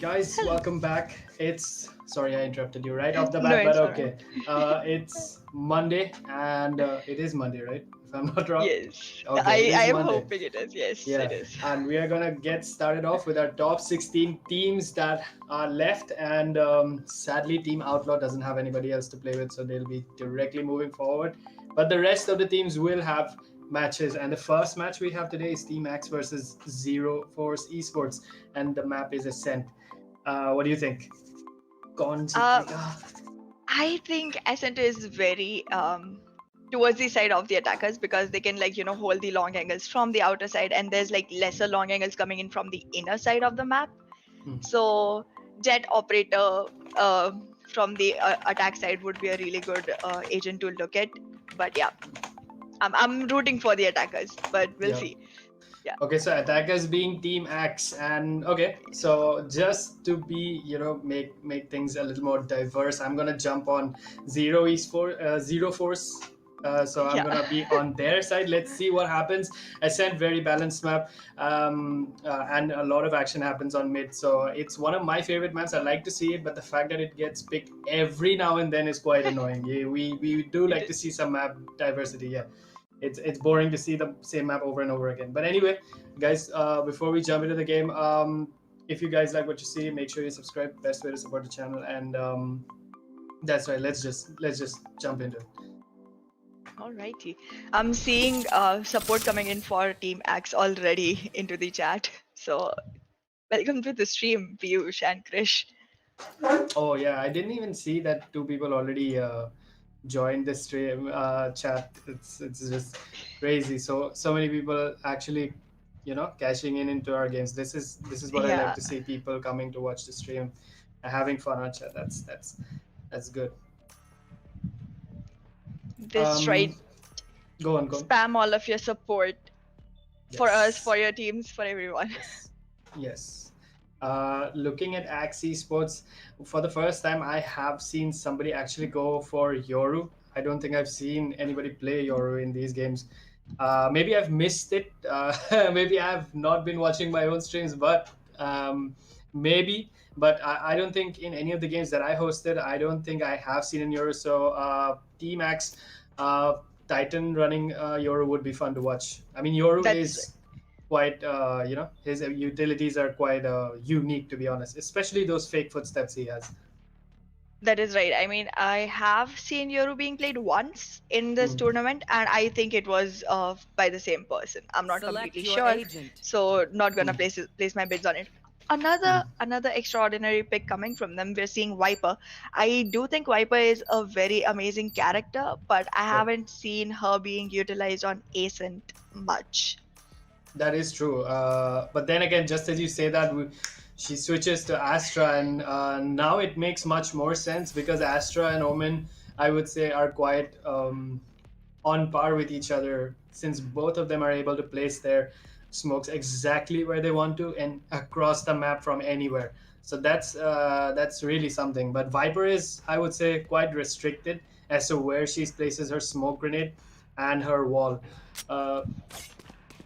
Guys, welcome back. Sorry I interrupted you right off the No, bat, but it's alright. okay. It's Monday, and it is Monday, right? If I'm not wrong. Yes, Okay, it I is am Monday. hoping it is. Yes, Yeah, it is. and we are gonna get started off with our top 16 teams that are left, and sadly, Team Outlaw doesn't have anybody else to play with, so they'll be directly moving forward. But the rest of the teams will have matches, and the first match we have today is Team X versus ZeroForce eSports, and the map is Ascent. What do you think? कौन Uh, जीतेगा? I think Ascent is very towards the side of the attackers because they can hold the long angles from the outer side, and there's like lesser long angles coming in from the inner side of the map. So jet operator uh, from the attack side would be a really good agent to look at. But yeah, I'm rooting for the attackers, but we'll Yeah. see. Yeah. Okay, so attackers being Team X, and okay, so just to be, make things a little more diverse, I'm gonna jump on Zero Force. So I'm Yeah. gonna be on their side. Let's see what happens. Ascent, very balanced map, and a lot of action happens on mid. So it's one of my favorite maps. I like to see it, but the fact that it gets picked every now and then is quite annoying. Yeah, we do It like to is. see some map diversity. Yeah, it's boring to see the same map over and over again. But anyway, guys, before we jump into the game, if you guys like what you see, make sure you subscribe. Best way to support the channel, and that's right. Let's just jump into it. Alrighty. I'm seeing support coming in for Team X already into the chat. So welcome to the stream, Piyush and Krish. Oh yeah, I didn't even see that two people already joined the stream chat. It's just crazy. So many people actually, cashing in into our games. This is what I like Yeah, to see. People coming to watch the stream, having fun on chat. That's good. this right. Go on, go on. Spam all of your support for us, for Yes. your teams, for everyone. Yes. Yes. Looking at Axe Esports, for the first time, I have seen somebody actually go for Yoru. I don't think I've seen anybody play Yoru in these games. Maybe I've missed it. Maybe I've not been watching my own streams, but maybe. But I don't think in any of the games that I hosted, I don't think I have seen an Yoru. So Team Axe, Titan running Yoru would be fun to watch. I mean, Yoru That's is quite his utilities are quite unique, to be honest, especially those fake footsteps he has. that is right. I mean, I have seen Yoru being played once in this tournament, and I think it was by the same person. I'm not Select completely your sure, agent. so not gonna place my bids on it. Another extraordinary pick coming from them. We're seeing Viper. I do think Viper is a very amazing character, but I Yep. haven't seen her being utilized on Ascent much. That is true. But then again, just as you say that, she switches to Astra, and now it makes much more sense because Astra and Omen, I would say, are quite on par with each other, since both of them are able to place their smokes exactly where they want to and across the map from anywhere. So that's really something. But Viper is, I would say, quite restricted as to where she places her smoke grenade and her wall. Uh,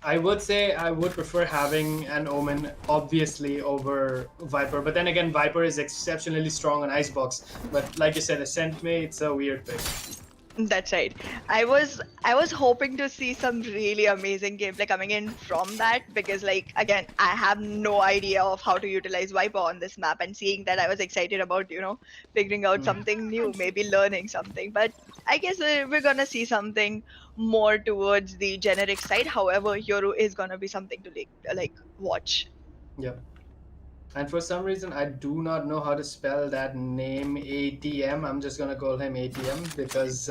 I would say I would prefer having an Omen, obviously, over Viper. But then again, Viper is exceptionally strong on Icebox. But like you said, Ascent May, it's a weird pick. That's right. I was hoping to see some really amazing gameplay coming in from that because again I have no idea of how to utilize Viper on this map, and seeing that I was excited about figuring out something new, maybe learning something. But I guess we're gonna see something more towards the generic side. However, Yoru is gonna be something to watch. Yep. And for some reason, I do not know how to spell that name ATM. I'm just gonna call him ATM because,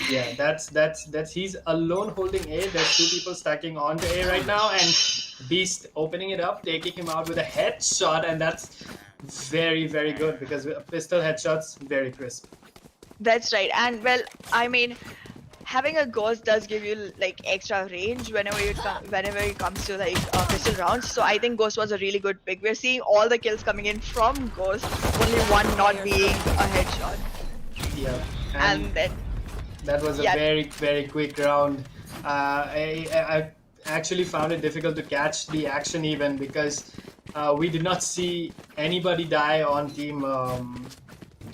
yeah, that's he's alone holding A. There's two people stacking onto A right now, and Beast opening it up, taking him out with a headshot, and that's very, very good because pistol headshots, very crisp. That's right. And well, I mean, having a ghost does give you extra range whenever it comes to pistol rounds. So I think ghost was a really good pick. We're seeing all the kills coming in from ghost, only one not being a headshot. Yeah, And then that was a yeah. very, very quick round. I actually found it difficult to catch the action even because we did not see anybody die on team.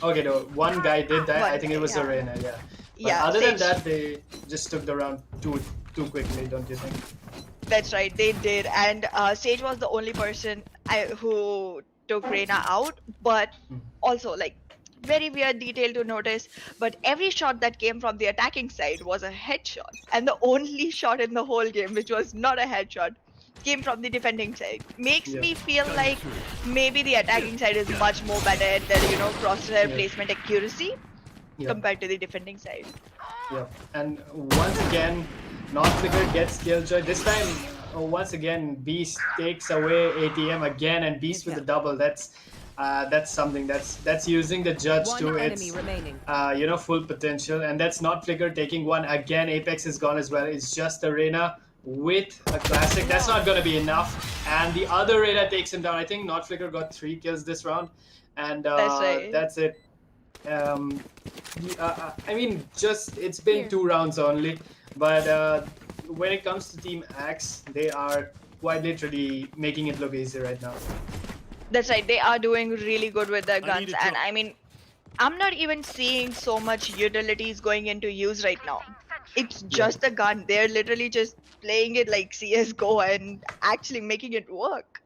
Okay, no, one guy did die. I One think it guy, was yeah. Arena, yeah. But Yeah, other than Sage. that, they just took the round too quickly, don't you think? That's right, they did. And Sage was the only person who took Reina out, but Hmm. also like very weird detail to notice. But every shot that came from the attacking side was a headshot, and the only shot in the whole game which was not a headshot came from the defending side. Makes Yeah, me feel like maybe the attacking side is much more better at their crosshair yeah, placement accuracy yeah, compared to the defending side. yeah. And once again, Not Flicker gets Killjoy. This time, once again, Beast takes away ATM again, and Beast with the double. That's something. That's using the Judge One to enemy its remaining. full potential, and that's Not Flicker taking one again. Apex is gone as well. It's just Arena with a classic. That's not gonna be enough, and the other Arena takes him down. I think Not Flicker got 3 kills this round, and That's right. that's it. Um, I mean, just it's been 2 rounds only, but when it comes to Team Axe, they are quite literally making it look easy right now. That's right. They are doing really good with their guns, and I mean, I'm not even seeing so much utilities going into use right now. It's just a gun. They're literally just playing it like CS:GO and actually making it work.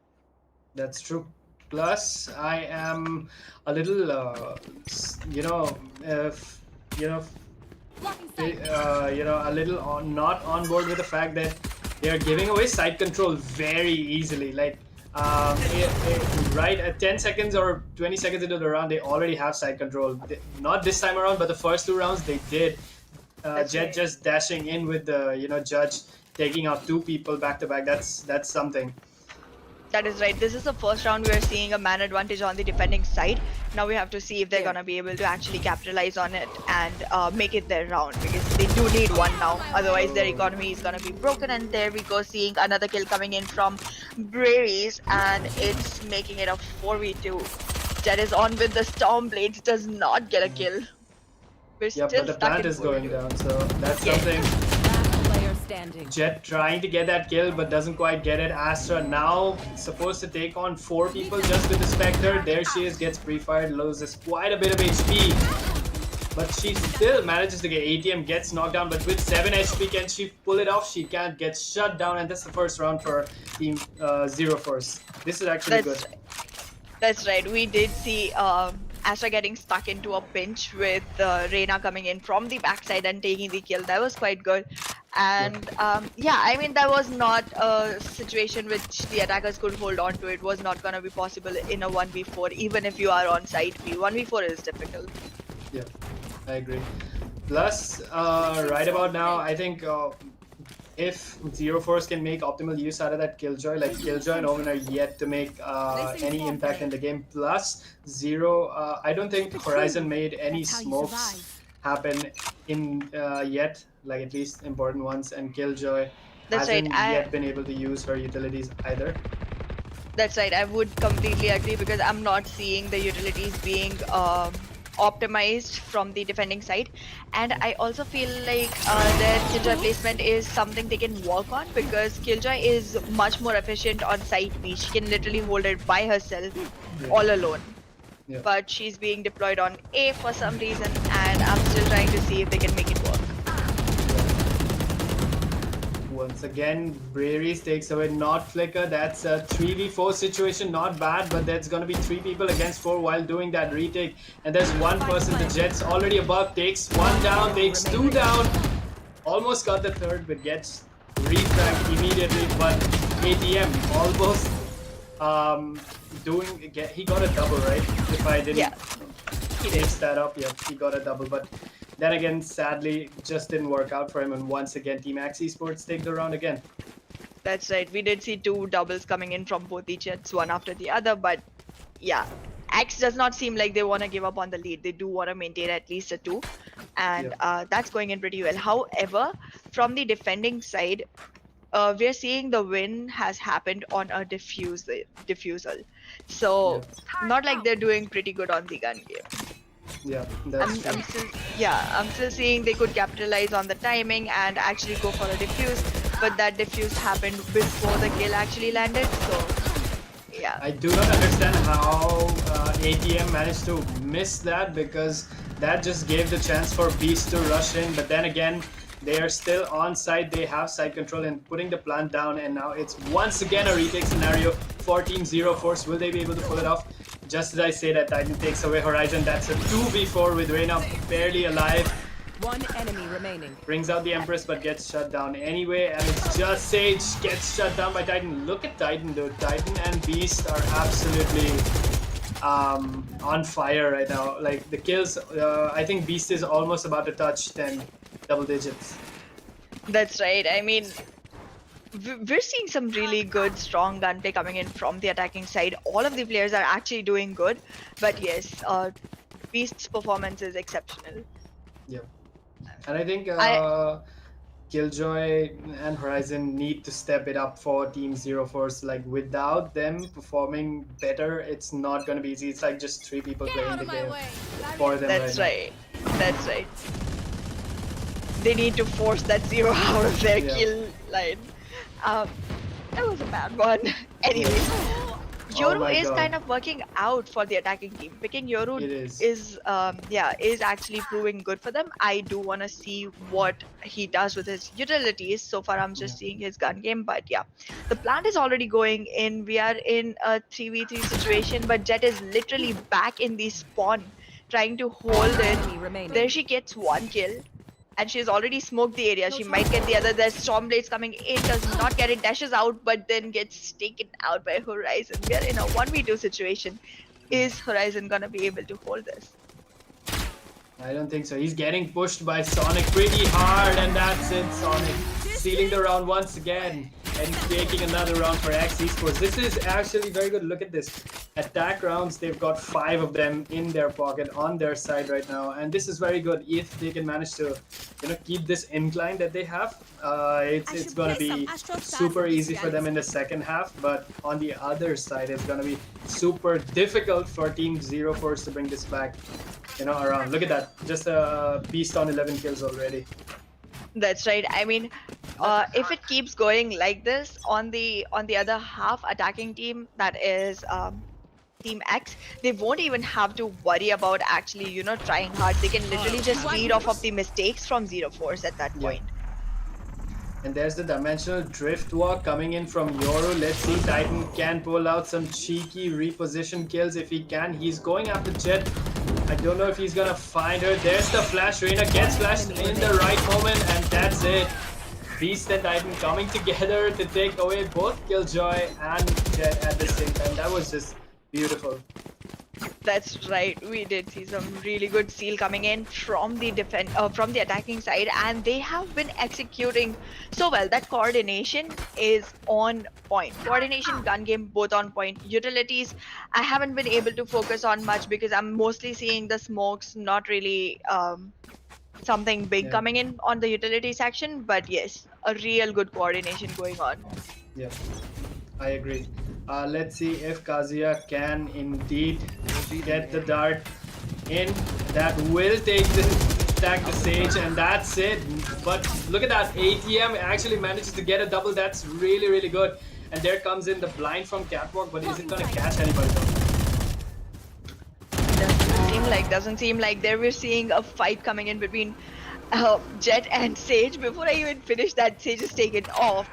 That's true. Plus, I am a little, you know, a little not on board with the fact that they are giving away side control very easily. Like, right at 10 seconds or 20 seconds into the round, they already have side control. Not this time around, but the first 2 rounds they did. That's Jet right. just dashing in with the Judge taking out 2 people back to back. That's something. That is right. This is the first round we are seeing a man advantage on the defending side. Now we have to see if they're gonna be able to actually capitalize on it and make it their round, because they do need one now. Otherwise, their economy is gonna be broken. And there we go, seeing another kill coming in from Braries, and it's making it a 4v2. Jet is on with the Stormblades, does not get a kill. We're Yeah, still but the stuck plant in is going 4v2. down, so that's Yes. something. Last player standing. Jet trying to get that kill, but doesn't quite get it. Astra now supposed to take on 4 people just with the Spectre. There she is, gets pre-fired, loses quite a bit of HP. But she still manages to get ATM, gets knocked down, but with 7 HP, can she pull it off? She can't, get shut down, and that's the first round for Team ZeroForce. This is actually good. That's right. We did see Astra getting stuck into a pinch with Reina coming in from the backside and taking the kill. That was quite good. And yeah, I mean, that was not a situation which the attackers could hold on to. It was not going to be possible in a 1v4, even if you are on site B. 1v4 is difficult. Yeah, I agree. Plus, right about now, I think if ZeroForce can make optimal use out of that Killjoy, like Killjoy and Omen are yet to make any impact in the game. Plus, I don't think Horizon made any smokes happen in yet, like at least important ones, and Killjoy That's right. hasn't yet been able to use her utilities either. That's right. I would completely agree, because I'm not seeing the utilities being optimized from the defending side, and I also feel like their Killjoy placement is something they can work on, because Killjoy is much more efficient on site B. She can literally hold it by herself, all alone. Yeah. But she's being deployed on A for some reason, and I'm still trying to see if they can make it work. Once again, Braries takes away Not Flicker. That's a 3v4 situation, not bad, but there's gonna be 3 people against 4 while doing that retake. And there's one person, the Jet's already above, takes 1 down, takes 2 down. Almost got the 3rd, but gets refragged immediately. But ATM almost he got a double, right? If I didn't mix that up, yeah, he got a double. But then again, sadly, just didn't work out for him. And once again, Team Axe eSports take the round again. That's right. We did see 2 doubles coming in from both the Jets, one after the other. But yeah, Axe does not seem like they want to give up on the lead. They do want to maintain at least a 2. And that's going in pretty well. However, from the defending side, we're seeing the win has happened on a diffusal. So not like they're doing pretty good on the gun game. Yeah, that's true. I'm still seeing they could capitalize on the timing and actually go for a defuse, but that defuse happened before the kill actually landed, so Yeah. I do not understand how ATM managed to miss that, because that just gave the chance for Beast to rush in. But then again, they are still on site. They have side control and putting the plant down. And now it's once again a retake scenario for Team ZeroForce. Will they be able to pull it off? Just as I say that, Titan takes away Horizon. That's a 2v4 with Reyna barely alive. One enemy remaining. Brings out the Empress but gets shut down anyway, and it's just Sage gets shut down by Titan. Look at Titan though. Titan and Beast are absolutely on fire right now. Like the kills, I think Beast is almost about to touch 10 double digits. That's right. I mean, we're seeing some really good, strong gunplay coming in from the attacking side. All of the players are actually doing good, but yes, Beast's performance is exceptional. Yeah. And I think Killjoy and Horizon need to step it up for Team ZeroForce. Like without them performing better, it's not going to be easy. It's like just 3 people playing the game for them. That's right. That's right. They need to force that 0 out of their kill line. That was a bad one. Anyway. Yoru is kind of working out for the attacking team. Picking Yoru is actually proving good for them. I do want to see what he does with his utilities. So far, I'm just seeing his gun game. But yeah, the plant is already going in. We are in a 3v3 situation, but Jet is literally back in the spawn, trying to hold it. There she gets 1 kill. And she's already smoked the area. She might get the other. There's Stormblades coming in, does not get it, dashes out, but then gets taken out by Horizon. We are in a 1v2 situation. Is Horizon gonna be able to hold this? I don't think so. He's getting pushed by Sonic pretty hard, and that's it. Sonic stealing the round once again and taking another round for eSports. This is actually very good. Look at this. Attack rounds, they've got 5 of them in their pocket on their side right now, and this is very good. If they can manage to, keep this incline that they have, it's gonna be super easy for them in the second half. But on the other side, it's gonna be super difficult for Team ZeroForce to bring this back, around. Look at that, just a Beast on 11 kills already. That's right. I mean, if it keeps going like this on the other half attacking team, that is Team X, they won't even have to worry about actually, trying hard. They can literally just feed off of the mistakes from ZeroForce at that point. And there's the dimensional drift walk coming in from Yoru. Let's see, Titan can pull out some cheeky reposition kills if he can. He's going after Jet. I don't know if he's gonna find her. There's the flash. Reyna gets flashed in the right moment, and that's it. Beast and Titan coming together to take away both Killjoy and Jet at the same time. That was just beautiful. That's right. We did see some really good steal coming in from the from the attacking side, and they have been executing so well. That coordination is on point. Coordination, gun game, both on point. Utilities, I haven't been able to focus on much because I'm mostly seeing the smokes, not really something big coming in on the utility section. But yes, a real good coordination going on. Yeah, I agree. Let's see if Kazuya can indeed get the dart in. That will take the attack to Sage, and that's it. But look at that, ATM actually manages to get a double. That's really, really good. And there comes in the blind from Catwalk, but is it going to catch anybody though? Doesn't seem like there. We're seeing a fight coming in between Jet and Sage. Before I even finish that, Sage is taken off.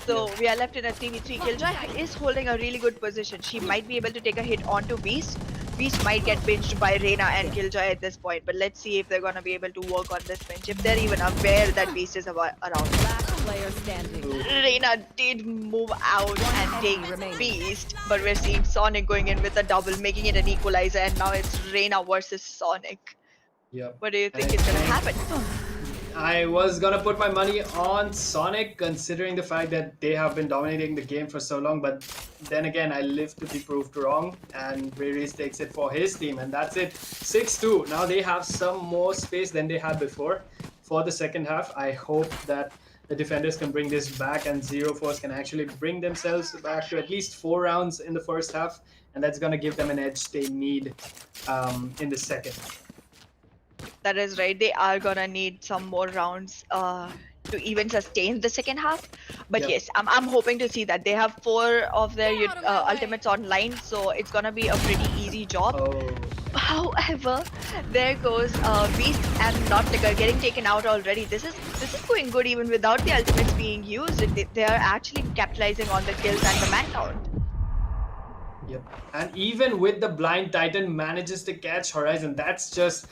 So we are left in a 3v3. Killjoy is holding a really good position. She might be able to take a hit onto Beast. Beast might get pinched by Reyna and Killjoy at this point. But let's see if they're going to be able to work on this pinch. If they're even aware that Beast is around. Last player standing. Reyna did move out and take Beast. But we're seeing Sonic going in with a double, making it an equalizer. And now it's Reyna versus Sonic. Yep. What do you think is going to happen? I was gonna put my money on Sonic, considering the fact that they have been dominating the game for so long, but then again, I live to be proved wrong, and Reyes takes it for his team, and that's it. 6-2. Now they have some more space than they had before for the second half. I hope that the defenders can bring this back, and ZeroForce can actually bring themselves back to at least 4 rounds in the first half, and that's gonna give them an edge they need in the second. That is right. They are gonna need some more rounds to even sustain the second half. But Yep. yes, I'm hoping to see that they have 4 of their Get out of my way. ultimates online, so it's gonna be a pretty easy job. Oh, However, there goes Beast and Notlicker getting taken out already. This is going good even without the ultimates being used. They are actually capitalizing on the kills and the man count. yep. And even with the blind, Titan manages to catch Horizon. That's just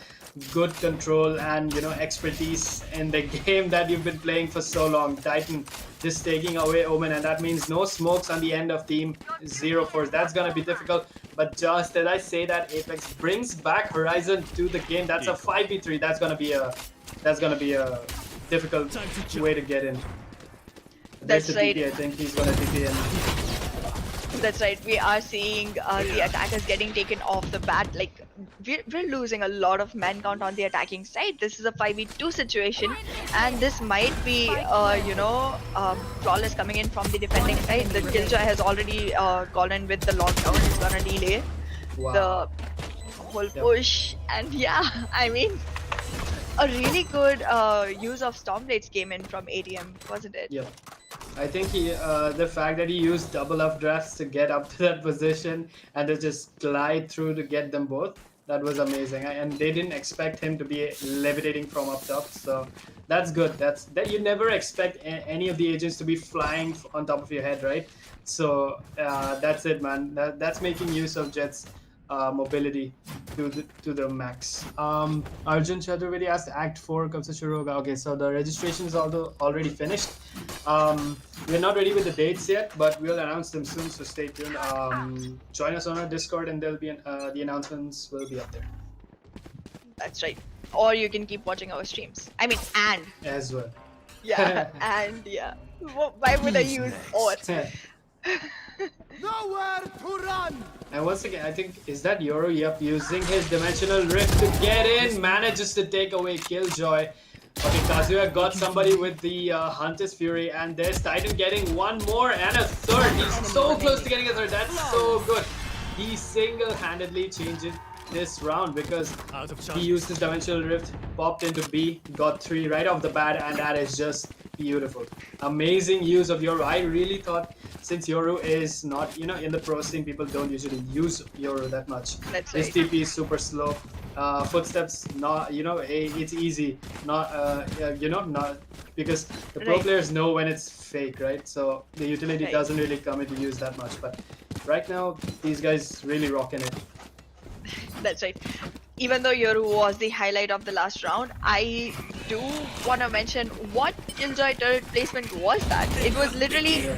good control and expertise in the game that you've been playing for so long. Titan just taking away Omen, and that means no smokes on the end of Team ZeroForce. That's gonna be difficult. But just as I say that, Apex brings back Horizon to the game. That's a 5v3. That's gonna be a difficult way to get in. There's That's the right. TP. I think he's gonna TP in. That's right. We are seeing the attackers getting taken off the bat. Like we're losing a lot of man count on the attacking side. This is a 5v2 situation, and this might be flawless coming in from the defending side. The Killjoy has already gone in with the lockdown. It's gonna delay Wow. the whole push, and yeah, I mean, a really good use of Stormblades came in from ADM, wasn't it? Yep. I think the fact that he used double updrafts to get up to that position and to just glide through to get them both, that was amazing. And they didn't expect him to be levitating from up top, so that's good. That you never expect any of the agents to be flying on top of your head, right? So that's it, man. That's making use of Jet's mobility to the max. Arjun Chaturvedi asked Act 4 कब से शुरू होगा? Okay, so the registration is already finished. We're not ready with the dates yet, but we'll announce them soon, so stay tuned. Join us on our Discord, and there'll be the announcements will be up there That's right. Or you can keep watching our streams. I mean, and as well. yeah, and yeah. Why would I use or? Nowhere to run! And once again, I think, is that Yoru? Yep, using his Dimensional Rift to get in, manages to take away Killjoy. Okay, Kazuya got somebody with the Hunter's Fury, and there's Titan getting one more and a third. He's so close to getting a third. That's so good. He single-handedly changed this round because he used his Dimensional Rift, popped into B, got 3 right off the bat, and that is just beautiful. Amazing use of Yoru. I really thought, since Yoru is not, in the pro scene, people don't usually use Yoru that much. That's His right. TP is super slow. Footsteps, not, it's easy. Not, not because the pro Right. players know when it's fake, right? So the utility Right. doesn't really come into use that much. But right now, these guys really rocking it. That's right. Even though Yoru was the highlight of the last round, I do want to mention what Killjoy turret placement was that. It was literally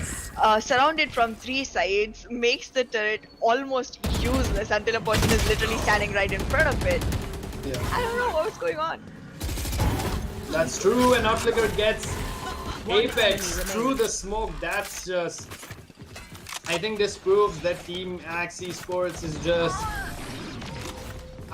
surrounded from 3 sides, makes the turret almost useless until a person is literally standing right in front of it. Yeah. I don't know what's going on. That's true, and Outflicker gets Apex enemy through the smoke. That's just... I think this proves that Team Axe eSports is just...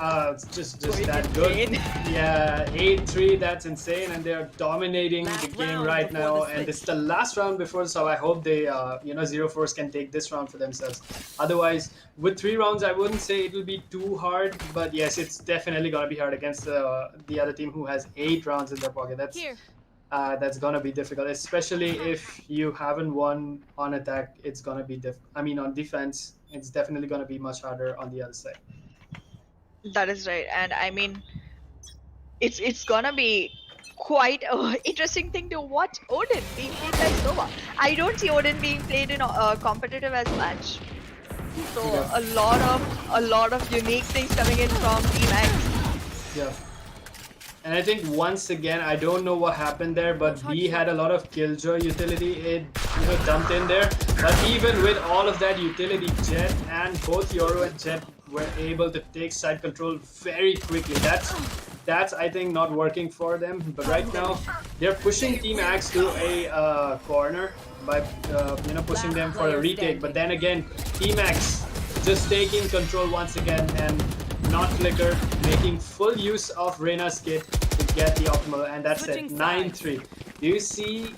it's just Going that good. insane. Yeah, 8-3, that's insane, and they're dominating Last the game round right before now, the and this is switch. the last round before, so I hope they, ZeroForce can take this round for themselves. Otherwise, with 3 rounds, I wouldn't say it'll be too hard, but yes, it's definitely gonna be hard against the other team who has 8 rounds in their pocket. That's gonna be difficult, especially if you haven't won on attack. It's gonna be on defense, it's definitely gonna be much harder on the other side. That is right, and I mean, it's gonna be quite an interesting thing to watch Odin being played by Sova. I don't see Odin being played in competitive as much. So Yeah. a lot of unique things coming in from Team X. Yeah. And I think once again, I don't know what happened there, but B had a lot of Killjoy utility it dumped in there. But even with all of that utility, Jet and both Yoru and Jet were able to take side control very quickly. That's I think not working for them. But right now, they're pushing Team Axe to a corner by pushing them for a retake. But then again, Team Axe just taking control once again, and Not Flicker making full use of Reyna's kit to get the optimal, and that's it, 9-3. Do you see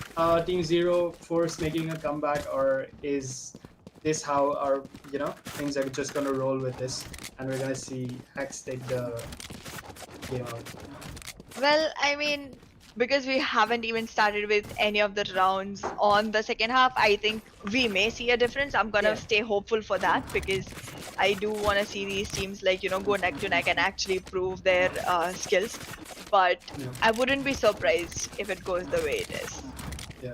Team ZeroForce making a comeback, or is this how our things are just gonna roll with this, and we're gonna see Axe take the game out? Well, I mean, because we haven't even started with any of the rounds on the second half, I think we may see a difference. I'm gonna stay hopeful for that because I do want to see these teams like go neck to neck and actually prove their skills. But Yeah. I wouldn't be surprised if it goes the way it is. Yeah.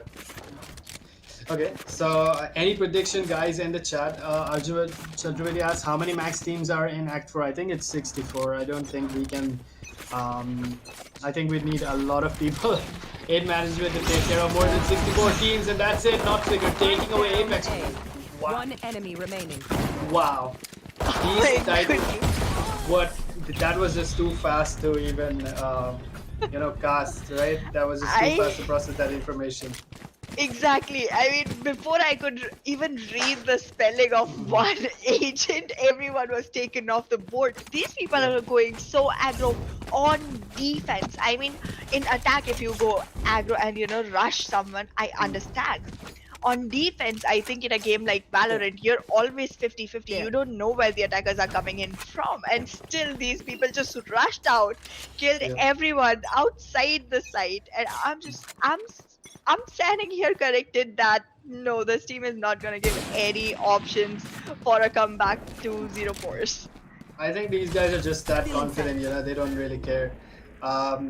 Okay, so any prediction, guys, in the chat? Arjun Chandravedi asks how many max teams are in Act 4. I think it's 64. I don't think we can. I think we need a lot of people in management to take care of more than 64 teams, and that's it. Not Flicker taking away Apex. Wow. One enemy remaining. Wow. my Titans. goodness. What? That was just too fast to even, cast, right? That was just too fast to process that information. Exactly. I mean, before I could even read the spelling of one agent, everyone was taken off the board. These people are going so aggro on defense. I mean, in attack, if you go aggro and rush someone, I understand. On defense, I think in a game like Valorant, you're always 50-50. You don't know where the attackers are coming in from. And still, these people just rushed out, killed everyone outside the site. And I'm standing here corrected that no, this team is not gonna give any options for a comeback to ZeroForce. I think these guys are just that confident, they don't really care.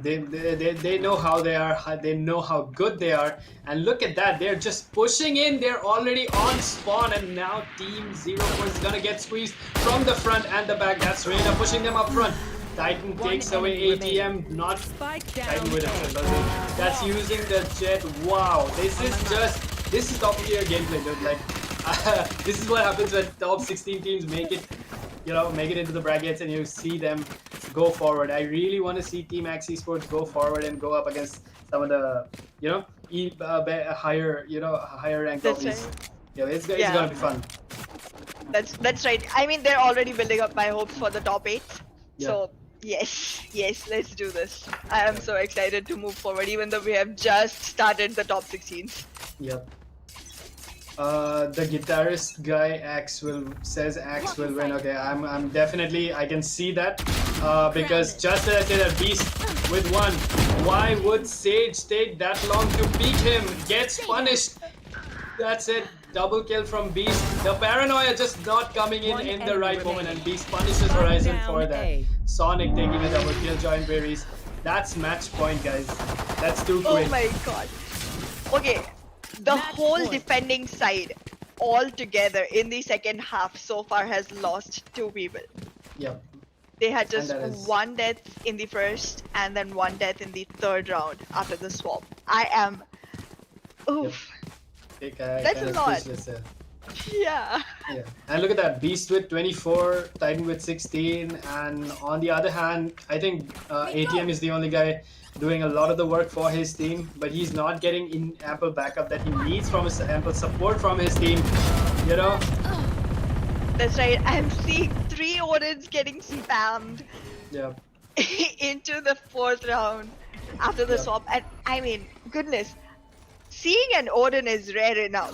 They know how they are, they know how good they are, and look at that, they're just pushing in, they're already on spawn, and now Team ZeroForce is gonna get squeezed from the front and the back. That's Reina pushing them up front. Titan takes away ATM, not Titan with it. That's using the jet. Wow, this is top tier gameplay, dude. Like, this is what happens when top 16 teams make it into the brackets and you see them go forward. I really want to see Team X eSports go forward and go up against some of the, higher ranked lobbies. Yeah, it's gonna be fun. That's right. I mean, they're already building up my hopes for the top 8. Yeah. So yes, let's do this. I am so excited to move forward, even though we have just started the top 16s. Yep. The guitarist guy says Axe will win. Okay, I'm definitely, I can see that. Because just as I said, that Beast with 1. Why would Sage take that long to beat him? Gets punished. That's it. Double kill from Beast. The paranoia just not coming in the right moment, and Beast punishes Horizon for that. Sonic taking a double kill, join Berries. That's match point, guys. That's too quick. Oh my god. Okay, the whole defending side all together in the second half so far has lost 2 people. Yep. They had just 1 death in the first and then 1 death in the third round after the swap. I am... Oof. Yep. That's a lot. Yeah. And look at that, Beast with 24, Titan with 16, and on the other hand, I think ATM is the only guy doing a lot of the work for his team, but he's not getting in ample backup that he needs from his ample support from his team, That's right, I'm seeing 3 Odins getting spammed into the 4th round after the swap, and I mean, goodness. Seeing an Odin is rare enough.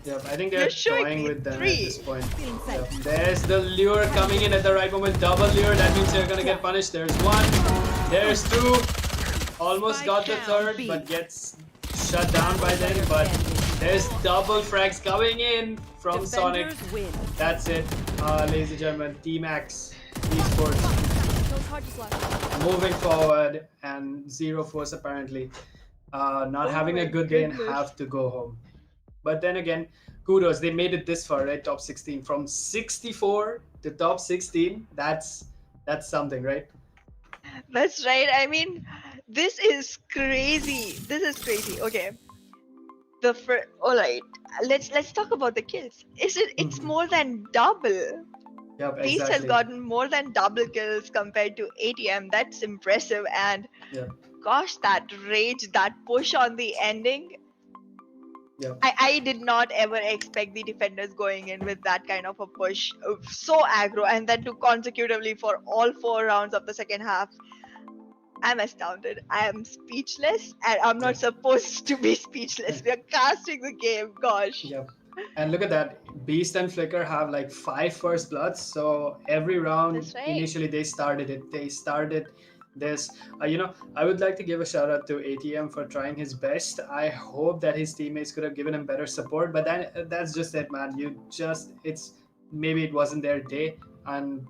Yep, I think they're toying with them 3. at this point. Yep. There's the lure coming in at the right moment. Double lure, that means they're gonna get punished. There's 1, there's 2. Almost got the 3rd, but gets shut down by then. But there's double frags coming in from Sonic. That's it, ladies and gentlemen. Team X eSports moving forward, and ZeroForce apparently not having a good day and have to go home. But then again, kudos, they made it this far, right? Top 16, from 64 to top 16. That's something, right? That's right. I mean, this is crazy. Okay. Alright. Let's talk about the kills. It's more than double. Yep, Beast has gotten more than double kills compared to ATM. That's impressive. And gosh, that rage, that push on the ending. I did not ever expect the defenders going in with that kind of a push. So aggro, and then to consecutively for all 4 rounds of the second half. I'm astounded. I am speechless, and I'm not supposed to be speechless. We are casting the game, gosh. Yep. And look at that. Beast and Flicker have like 5 first bloods, so every round initially they started There's, I would like to give a shout out to ATM for trying his best. I hope that his teammates could have given him better support, but then that's just it, man. It's maybe it wasn't their day, and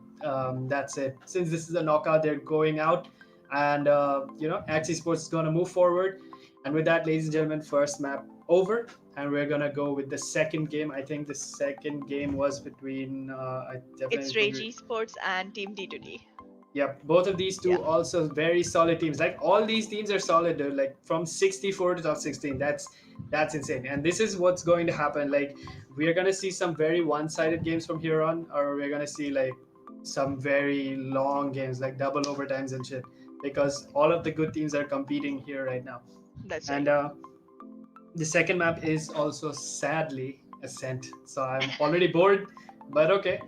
that's it. Since this is a knockout, they're going out, and Axe Esports is going to move forward. And with that, ladies and gentlemen, first map over, and we're gonna go with the second game. I think the second game was between. It's Rage Esports and Team D2d. Yep, both of these two Yeah. also very solid teams. Like all these teams are solid, dude. Like from 64 to top 16. That's insane. And this is what's going to happen. Like we're gonna see some very one-sided games from here on, or we're gonna see like some very long games, like double overtimes and shit. Because all of the good teams are competing here right now. That's And right. the second map is also sadly Ascent. So I'm already bored, but okay.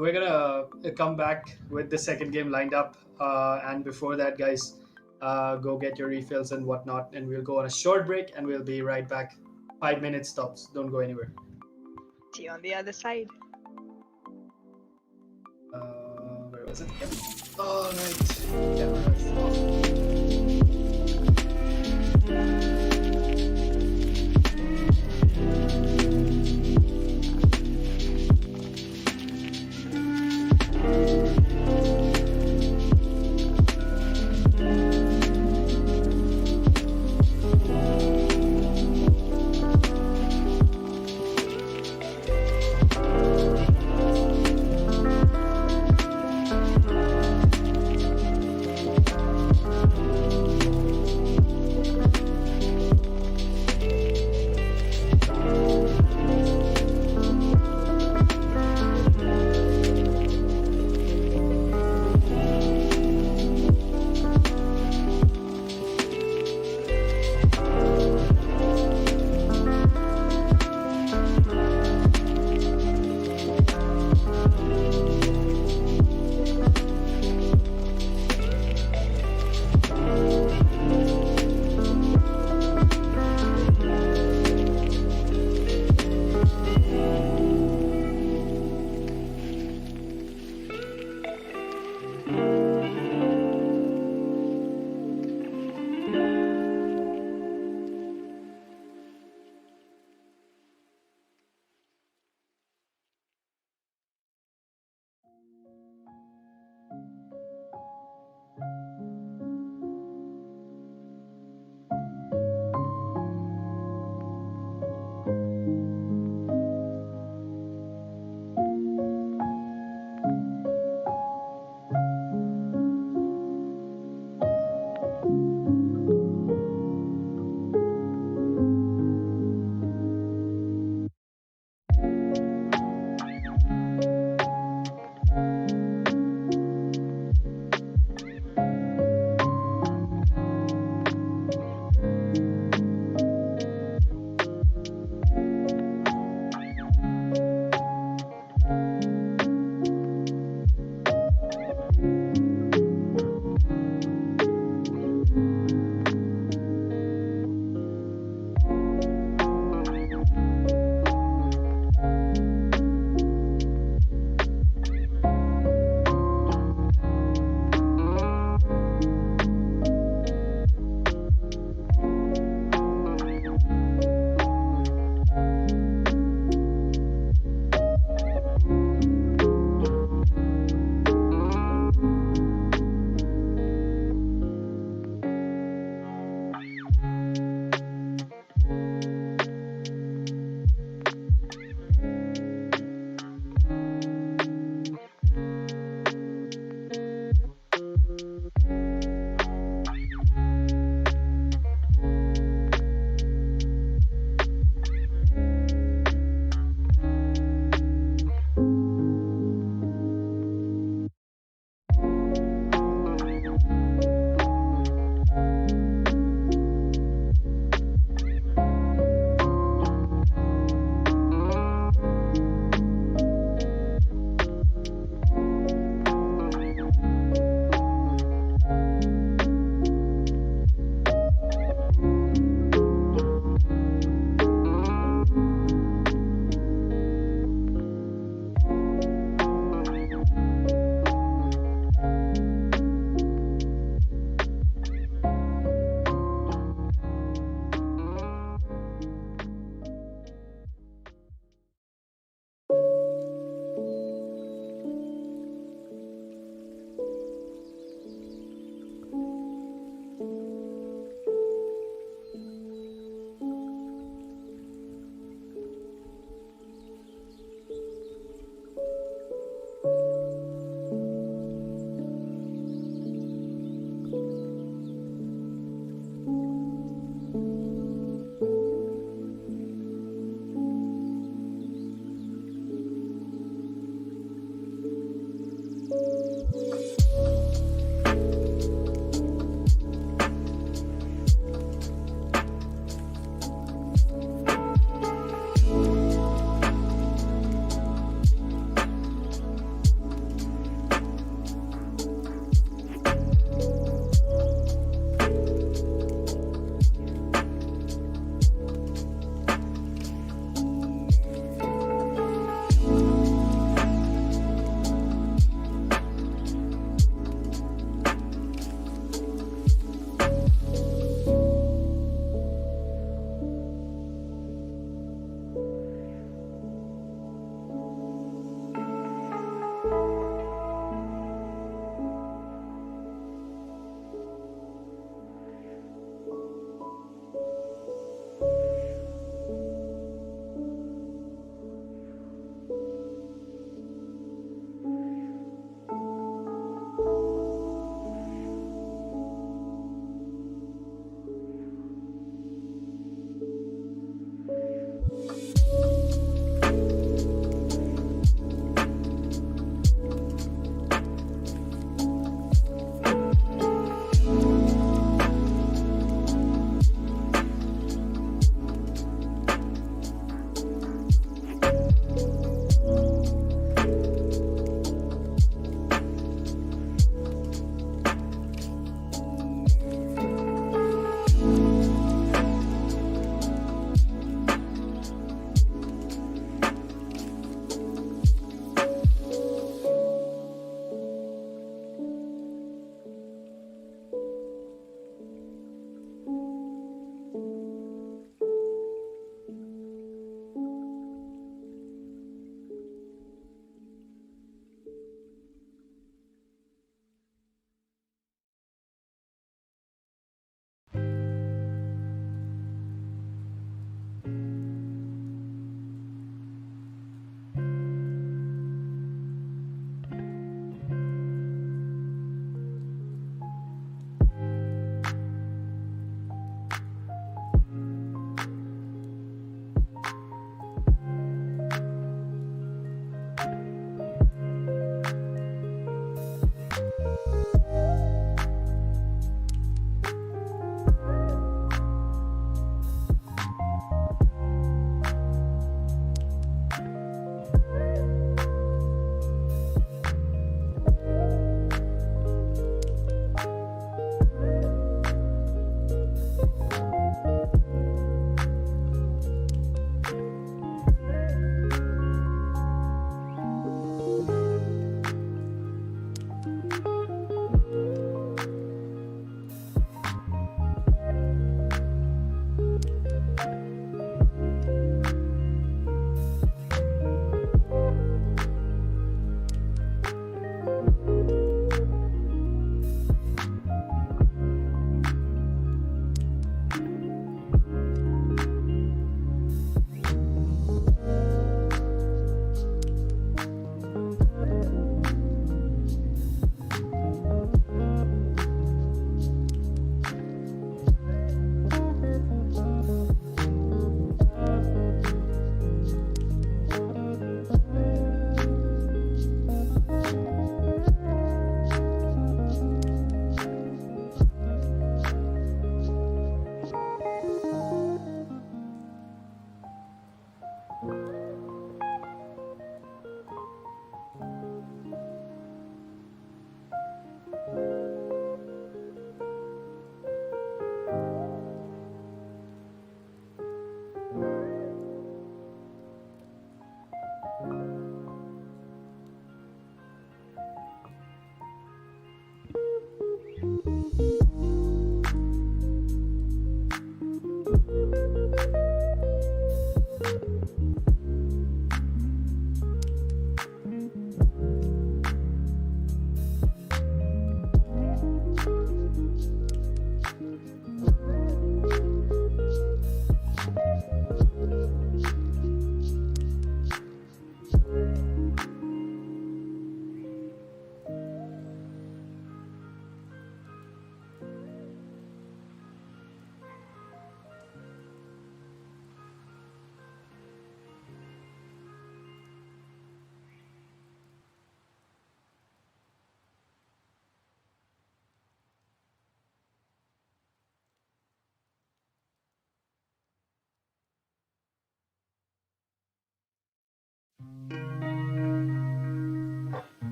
We're gonna come back with the second game lined up, and before that, guys, go get your refills and whatnot, and we'll go on a short break, and we'll be right back. 5 minutes stops. Don't go anywhere. See you on the other side. Where was it? Yep. All right. Cameras off.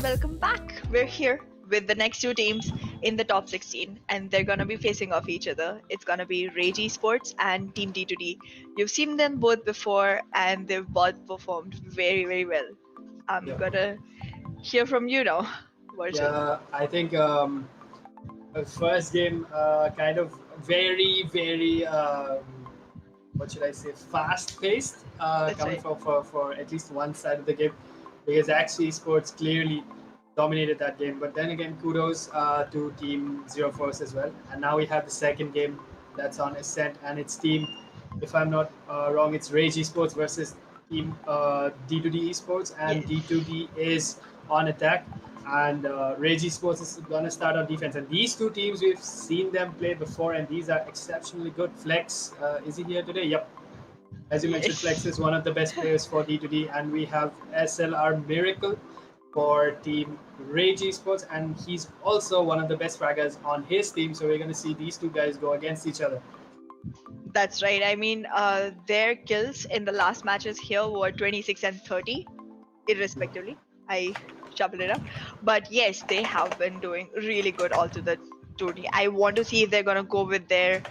welcome back. We're here with the next two teams in the top 16, and they're gonna be facing off each other. It's gonna be Rage eSports and Team D2d. You've seen them both before, and they've both performed very, very well. I'm Yeah. gonna hear from you now, Varshit. Yeah, I think the first game kind of very what should I say, fast paced, That's coming right. for at least one side of the game, because actually sports clearly dominated that game. But then again, kudos to Team ZeroForce as well. And now we have the second game that's on Ascent, and it's team, if I'm not wrong, it's Rage eSports versus Team D2d eSports, and Yes. D2d is on attack, and Rage eSports is gonna start on defense. And these two teams, we've seen them play before, and these are exceptionally good. Flex, is he here today? Yep. As you mentioned, Yes. Flex is one of the best players for D2D, and we have SLR Miracle for Team Rage eSports, and he's also one of the best fraggers on his team. So we're going to see these two guys go against each other. That's right. I mean, their kills in the last matches here were 26 and 30, irrespectively. I shuffled it up. But yes, they have been doing really good all to the 2D. I want to see if they're going to go with their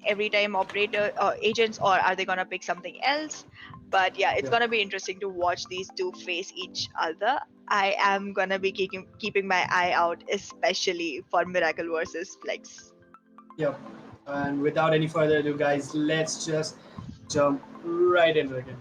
every time operator agents, or are they going to pick something else. But yeah, it's Yeah. going to be interesting to watch these two face each other. I am going to be keeping my eye out, especially for Miracle versus Flex. Yep. And without any further ado, guys, let's just jump right into the game.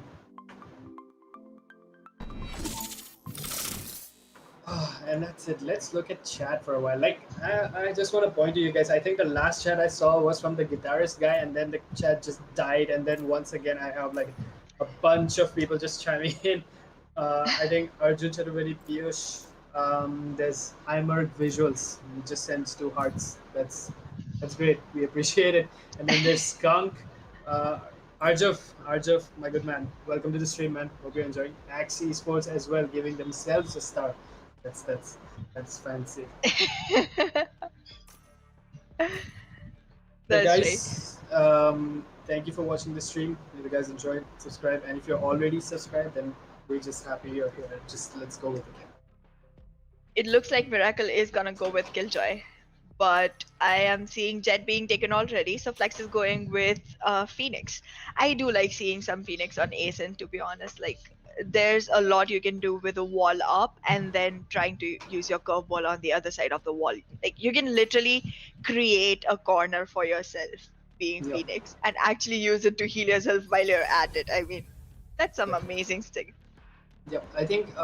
And that's it. Let's look at chat for a while. Like, I just want to point to you guys. I think the last chat I saw was from the guitarist guy, and then the chat just died. And then once again, I have like a bunch of people just chiming in. I think Arjun Chaturvedi, Piyush, there's Imerg Visuals. He just sends 2 hearts. That's great. We appreciate it. And then there's Skunk. Arjav, my good man. Welcome to the stream, man. Hope you're enjoying. Axe Esports as well, giving themselves a star. That's fancy. But That's right. guys, thank you for watching the stream. If you guys enjoyed, subscribe. And if you're already subscribed, then we're just happy you're here. Just let's go with it. It looks like Miracle is gonna go with Killjoy, but I am seeing Jet being taken already, so Flex is going with Phoenix. I do like seeing some Phoenix on AahnaAiden, to be honest. Like, there's a lot you can do with a wall up and then trying to use your curveball on the other side of the wall. Like, you can literally create a corner for yourself being Yeah. Phoenix and actually use it to heal yourself while you're at it. I mean, that's some amazing stuff. Yep, I think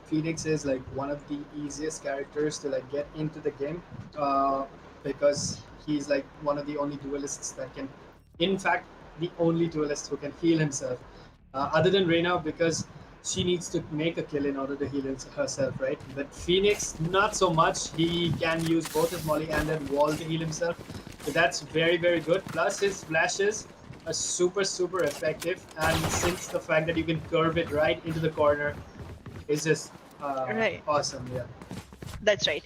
Phoenix is like one of the easiest characters to like get into the game, because he's like one of the only duelists that can, in fact, the only duelist who can heal himself, other than Reyna, because she needs to make a kill in order to heal herself, right? But Phoenix, not so much. He can use both his molly and then wall to heal himself, so that's very good. Plus his flashes are super effective, and since the fact that you can curve it right into the corner is just Right. awesome. Yeah. That's right.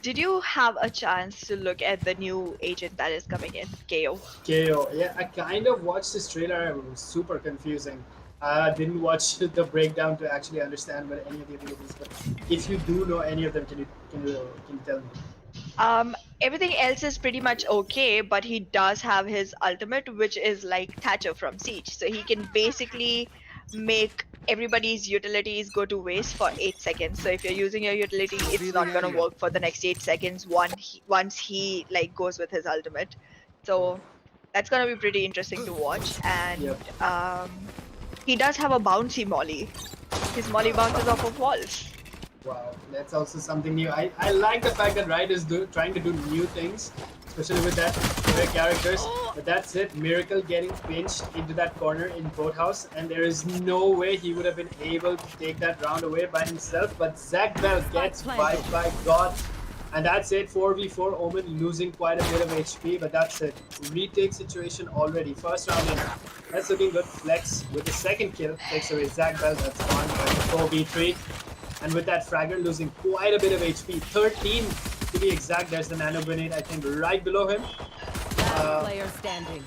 Did you have a chance to look at the new agent that is coming in, KO? KO. Yeah, I kind of watched this trailer. It was super confusing. I didn't watch the breakdown to actually understand what any of the abilities. But if you do know any of them, can you tell me? Everything else is pretty much okay, but he does have his ultimate, which is like Thatcher from Siege. So he can basically make everybody's utilities go to waste for 8 seconds. So if you're using your utility, it's not gonna work for the next 8 seconds once he like goes with his ultimate. So that's gonna be pretty interesting to watch. And Yep. he does have a bouncy molly. His molly bounces off of walls. Wow, that's also something new. I like the fact that Riot is trying to do new things, especially with that their characters. But that's it. Miracle getting pinched into that corner in Boathouse, and there is no way he would have been able to take that round away by himself. But Zach Bell gets wiped by God. And that's it. 4v4. Omen losing quite a bit of HP, but that's it. Retake situation already. First round in. That's looking good. Flex with the second kill takes away Zach Bell. That's gone. 4v3. And with that Fragger losing quite a bit of HP, 13 to be exact. There's the nano grenade, I think, right below him. Last player standing.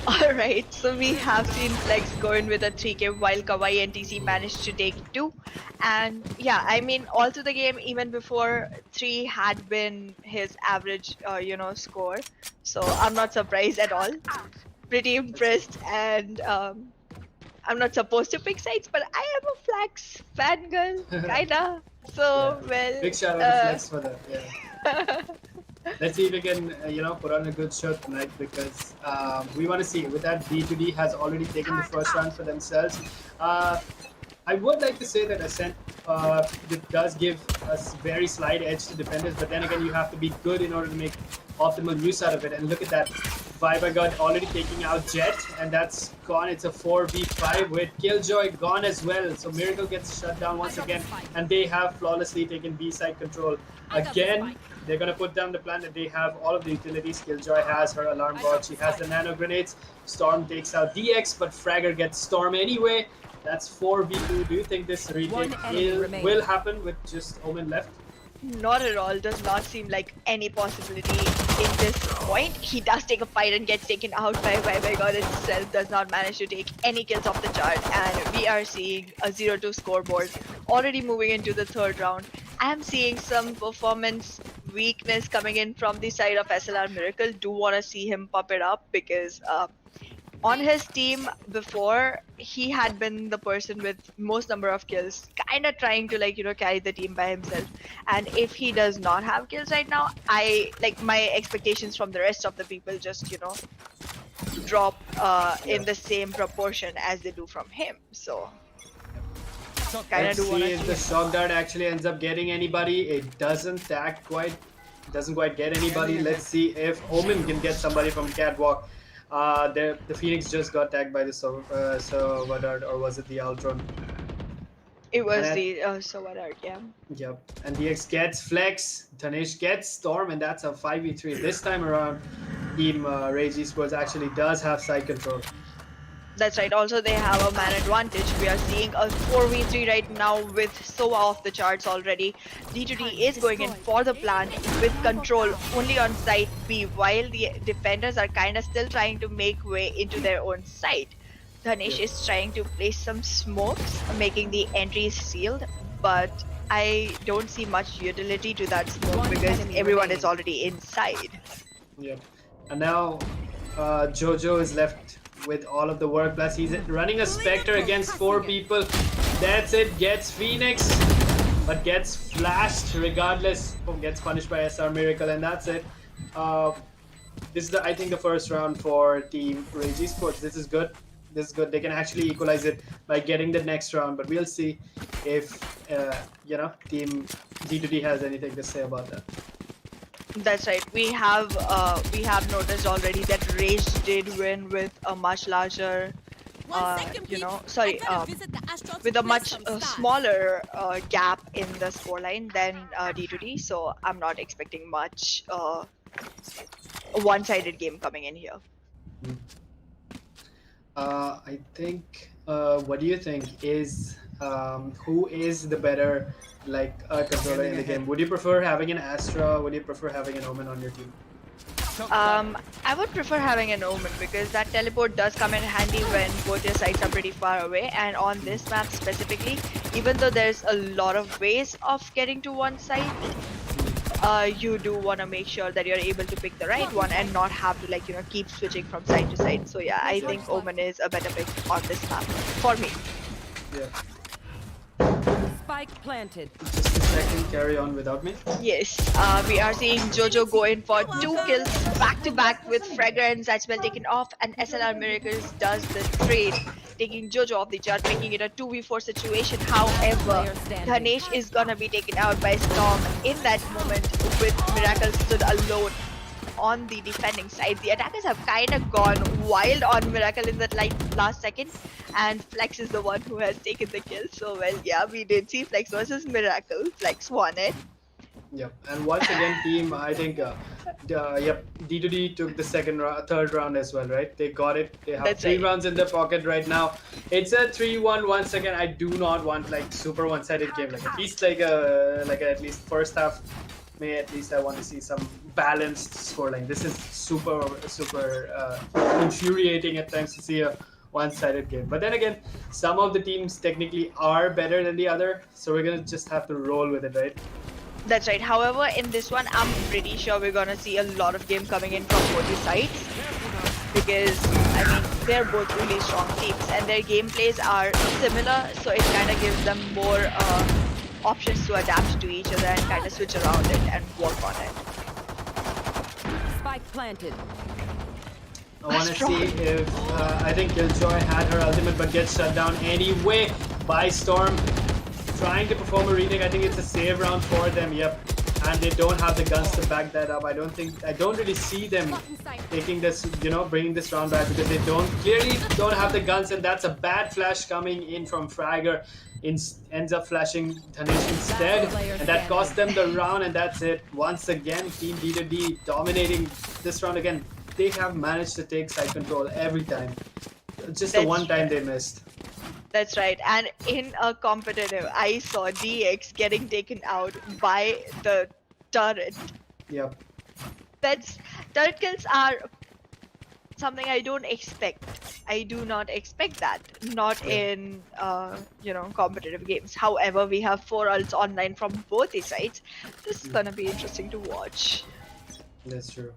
Alright, so we have seen Flex go in with a 3k while Kawaii and TC managed to take 2. And yeah, I mean, all through the game, even before 3 had been his average, score. So I'm not surprised at all. Pretty impressed, and I'm not supposed to pick sides, but I am a Flex fangirl, kinda. So, Yeah. well, Big shout out to Flex for that. Yeah. Let's see if we can, put on a good show tonight because we want to see with that D2d has already taken the first round for themselves. I would like to say that Ascent it does give us very slight edge to defenders, but then again, you have to be good in order to make optimal use out of it. And look at that, Viber God already taking out Jet, and that's gone. It's a 4v5 with Killjoy gone as well. So Miracle gets shut down once again, and they have flawlessly taken B side control again. They're gonna put down the plan that they have all of the utilities. Killjoy has her alarm bot. She has the nano grenades. Storm takes out DX, but Fragger gets Storm anyway. That's 4v2. Do you think this retake will happen with just Omen left? not at all. Does not seem like any possibility in this point. He does take a fight and gets taken out by God itself. Does not manage to take any kills off the chart, and we are seeing a 0-2 scoreboard already moving into the third round. I'm seeing some performance weakness coming in from the side of SLR Miracle. Do want to see him pop it up because on his team before, he had been the person with most number of kills, kind of trying to carry the team by himself. And if he does not have kills right now, my expectations from the rest of the people just drop in the same proportion as they do from him. So kind of Let's do want see to if the see shock dart actually ends up getting anybody. It doesn't quite get anybody. Let's see if Omen can get somebody from Catwalk. The Phoenix just got tagged by the Sova dart, or was it the Altron? It was the Sova dart, yeah. Yep. And DX gets Flex, Tanish gets Storm, and that's a 5v3. This time around, Team Rage Esports actually does have side control. That's right. Also, they have a man advantage. We are seeing a 4v3 right now with Sova off the charts already. D2d is going in for the plant with control only on site B, while the defenders are kind of still trying to make way into their own site. Dhanish is trying to place some smokes, making the entries sealed, but I don't see much utility to that smoke because everyone is already inside. Yep. And now Jojo is left with all of the work, plus he's running a Spectre against 4 people. That's it, gets Phoenix, but gets flashed regardless. Gets punished by SR Miracle, and that's it. This is I think the first round for Team Rage Esports. This is good. They can actually equalize it by getting the next round, but we'll see if Team D2d has anything to say about that. That's right. We have noticed already that Rage did win with a much larger, with a much smaller gap in the scoreline than D2D. So I'm not expecting much a one-sided game coming in here. I think. What do you think is who is the better controller in the game? Would you prefer having an Astra? Would you prefer having an Omen on your team? I would prefer having an Omen because that teleport does come in handy when both your sites are pretty far away. And on this map specifically, even though there's a lot of ways of getting to one site, you do want to make sure that you're able to pick the right one and not have to keep switching from side to side. So yeah, I think Omen is a better pick on this map for me. Yeah. Spike planted. Just a second, carry on without me. Yes, we are seeing Jojo go in for 2 kills back to back with Fragger and Zatchbell taken off, and SLR Miracles does the trade, taking Jojo off the chart, making it a 2v4 situation. However, Dhanesh is gonna be taken out by Storm in that moment with Miracle stood alone on the defending side. The attackers have kind of gone wild on Miracle in that last second, and Flex is the one who has taken the kill. So well, yeah, we did see Flex versus Miracle. Flex won it. Yep, and once again, team, I think, D2D took the third round as well, right? They got it. They have That's 3 right. rounds in their pocket right now. It's a 3-1 once again. I do not want super one-sided game. At least at least first half. At least I want to see some balanced scoreline. This is super infuriating at times to see a one-sided game. But then again, some of the teams technically are better than the other, so we're gonna just have to roll with it, right? That's right. However, in this one, I'm pretty sure we're gonna see a lot of game coming in from both the sides, because I mean they're both really strong teams and their gameplays are similar, so it kind of gives them more options to adapt to each other and kind of switch around it and work on it. Spike planted. I want to see if I think Killjoy had her ultimate but gets shut down anyway by Storm. Trying to perform a retake. I think it's a save round for them. Yep, and they don't have the guns to back that up. I don't really see them taking this, bringing this round back, because they clearly don't have the guns, and that's a bad flash coming in from Fragger. Ends up flashing Tanish instead, and that cost them the round, and that's it. Once again, Team D2d dominating this round again. They have managed to take side control every time. Just the one time they missed. That's right. And in a competitive, I saw DX getting taken out by the turret. Yep. Turret kills are something I don't expect. I do not expect that. Not in competitive games. However, we have 4 ults online from both the sides. This is gonna be interesting to watch. That's true.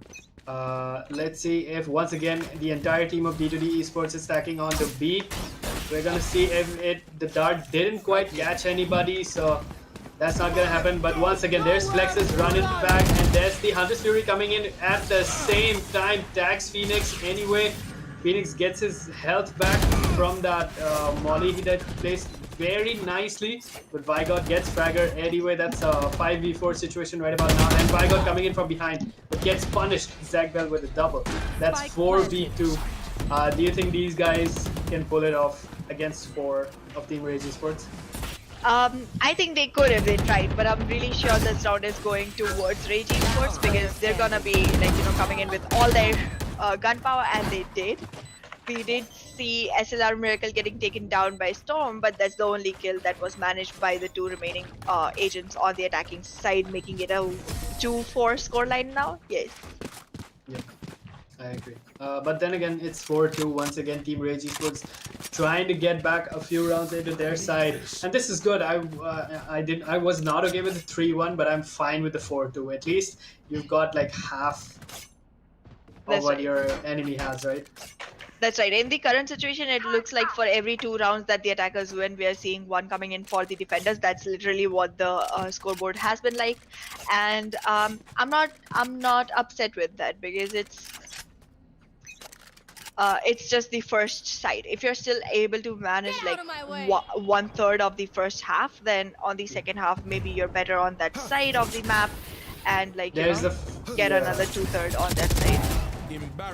Let's see if once again the entire team of D2d eSports is stacking on to B. We're gonna see if the dart didn't quite catch anybody, so that's not gonna happen. But once again, there's Flexes running back, and there's the Hunter's Fury coming in at the same time. Tags Phoenix anyway. Phoenix gets his health back from that molly he did placed very nicely, but Vigod gets Fragger anyway. That's a 5v4 situation right about now, and Vigod coming in from behind but gets punished. ZagBell with a double. That's 4v2. Do you think these guys can pull it off against 4 of Team Rage Esports? I think they could if they tried, but I'm really sure this round is going towards Rage Esports, because they're gonna be coming in with all their gunpowder, and they did. We did see SLR Miracle getting taken down by Storm, but that's the only kill that was managed by the 2 remaining agents on the attacking side, making it a 2-4 scoreline now. Yes. Yeah, I agree. But then again, it's 4-2 once again. Team Rage Esports trying to get back a few rounds into their side, and this is good. I was not okay with the 3-1, but I'm fine with the 4-2. At least you've got like half of what your enemy has, right? That's right. In the current situation, it looks like for every 2 rounds that the attackers win, we are seeing 1 coming in for the defenders. That's literally what the scoreboard has been like, and I'm not upset with that, because it's just the first side. If you're still able to manage like 1/3 of the first half, then on the second half maybe you're better on that side of the map, and get another 2/3 on that side.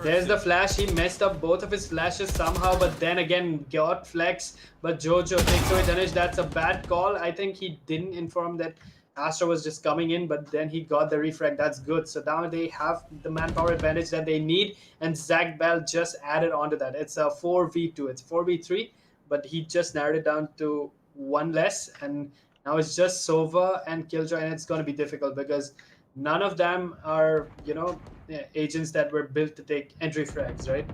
There's the flash. He messed up both of his flashes somehow, but then again got flex. But Jojo takes away Tanish. That's a bad call. I think he didn't inform that Astra was just coming in, but then he got the refrag. That's good. So now they have the manpower advantage that they need, and ZagBell just added onto that. It's a 4v2. It's 4v3, but he just narrowed it down to 1 less, and now it's just Sova and Killjoy, and it's going to be difficult because none of them are, agents that were built to take entry frags, right?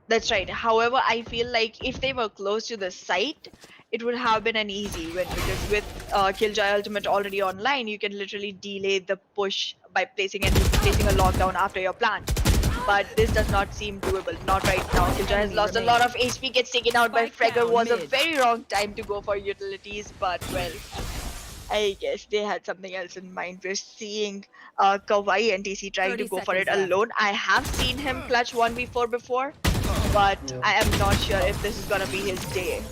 That's right. However, I feel like if they were close to the site, it would have been an easy win, because with Killjoy Ultimate already online, you can literally delay the push by placing a lockdown after your plant. But this does not seem doable. Not right now. Killjoy has lost a lot of HP, gets taken out by Fragger. Was a very wrong time to go for utilities, but well, I guess they had something else in mind. We're seeing Kawaii and TC trying to go for it alone. I have seen him clutch 1v4 before, but I am not sure if this is gonna be his day.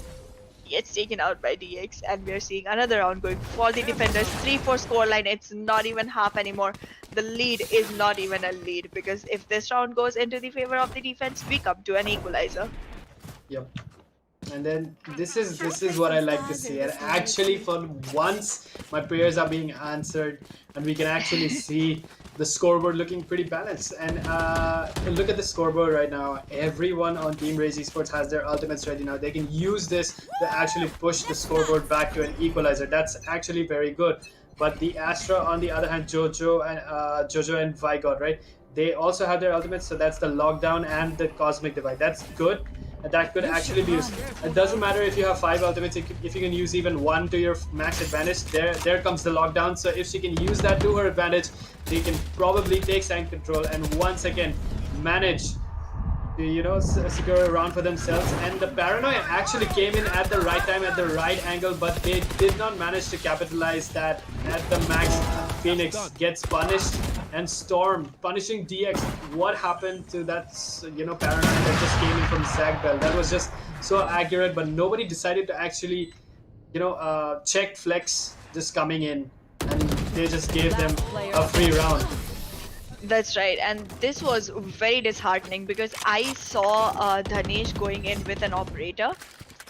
He gets taken out by DX, and we're seeing another round going for the defenders. 3-4 scoreline. It's not even half anymore. The lead is not even a lead, because if this round goes into the favor of the defense, we come to an equalizer. Yep. And then this is what I like to see, and actually for once my prayers are being answered, and we can actually see the scoreboard looking pretty balanced. And look at the scoreboard right now. Everyone on Team Rage Esports has their ultimates ready now. They can use this to actually push the scoreboard back to an equalizer. That's actually very good. But the Astra, on the other hand, Jojo and Vigot, right? They also have their ultimates, so that's the lockdown and the cosmic divide. That's good. And that could actually be used. It doesn't matter if you have 5 ultimates. If you can use even 1 to your max advantage, there comes the lockdown. So if she can use that to her advantage, she can probably take side control and once again manage to secure a round for themselves. And the paranoia actually came in at the right time, at the right angle, but they did not manage to capitalize that. At the max, Phoenix gets punished, and Storm punishing DX. What happened to that paranoia that just came in from Zagbel? That was just so accurate, but nobody decided to actually check Flex just coming in, and they just gave them a free round. That's right, and this was very disheartening because I saw Dhanesh going in with an operator.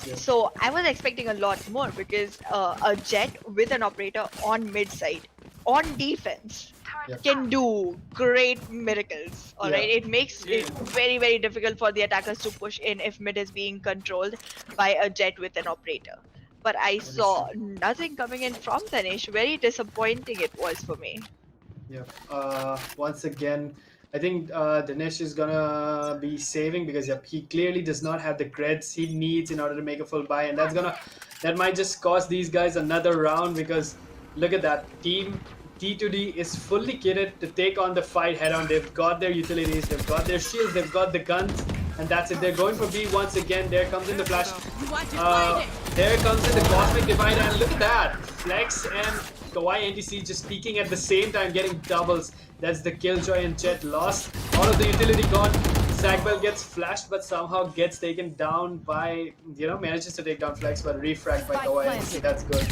Yeah. So I was expecting a lot more because a jet with an operator on mid side on defense Yeah. can do great miracles. All right, Yeah. it makes it very, very difficult for the attackers to push in if mid is being controlled by a jet with an operator. But I saw nothing coming in from Dhanesh. Very disappointing it was for me. Yeah. Once again, I think Dinesh is gonna be saving because he clearly does not have the creds he needs in order to make a full buy, and that might just cost these guys another round because look at that. Team D2d is fully kitted to take on the fight head on. They've got their utilities, they've got their shields, they've got the guns, and that's it. They're going for B once again. There comes in the flash. There comes in the cosmic divide, and look at that. Flex and Kawaii NTC just peeking at the same time, getting doubles. That's the Killjoy and Jet lost. All of the utility gone. Zagbel gets flashed, but somehow gets taken down by, manages to take down Flex, but refragged by Kawaii NTC. That's good.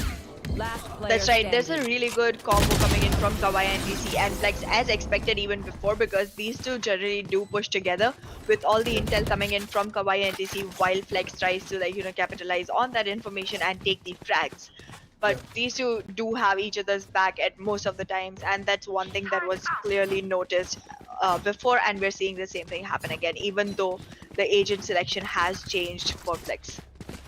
That's right. There's a really good combo coming in from Kawaii and DC and Flex as expected even before because these two generally do push together with all the intel coming in from Kawaii and DC while Flex tries to capitalize on that information and take the frags. But these two do have each other's back at most of the times, and that's one thing that was clearly noticed before, and we're seeing the same thing happen again, even though the agent selection has changed for Flex.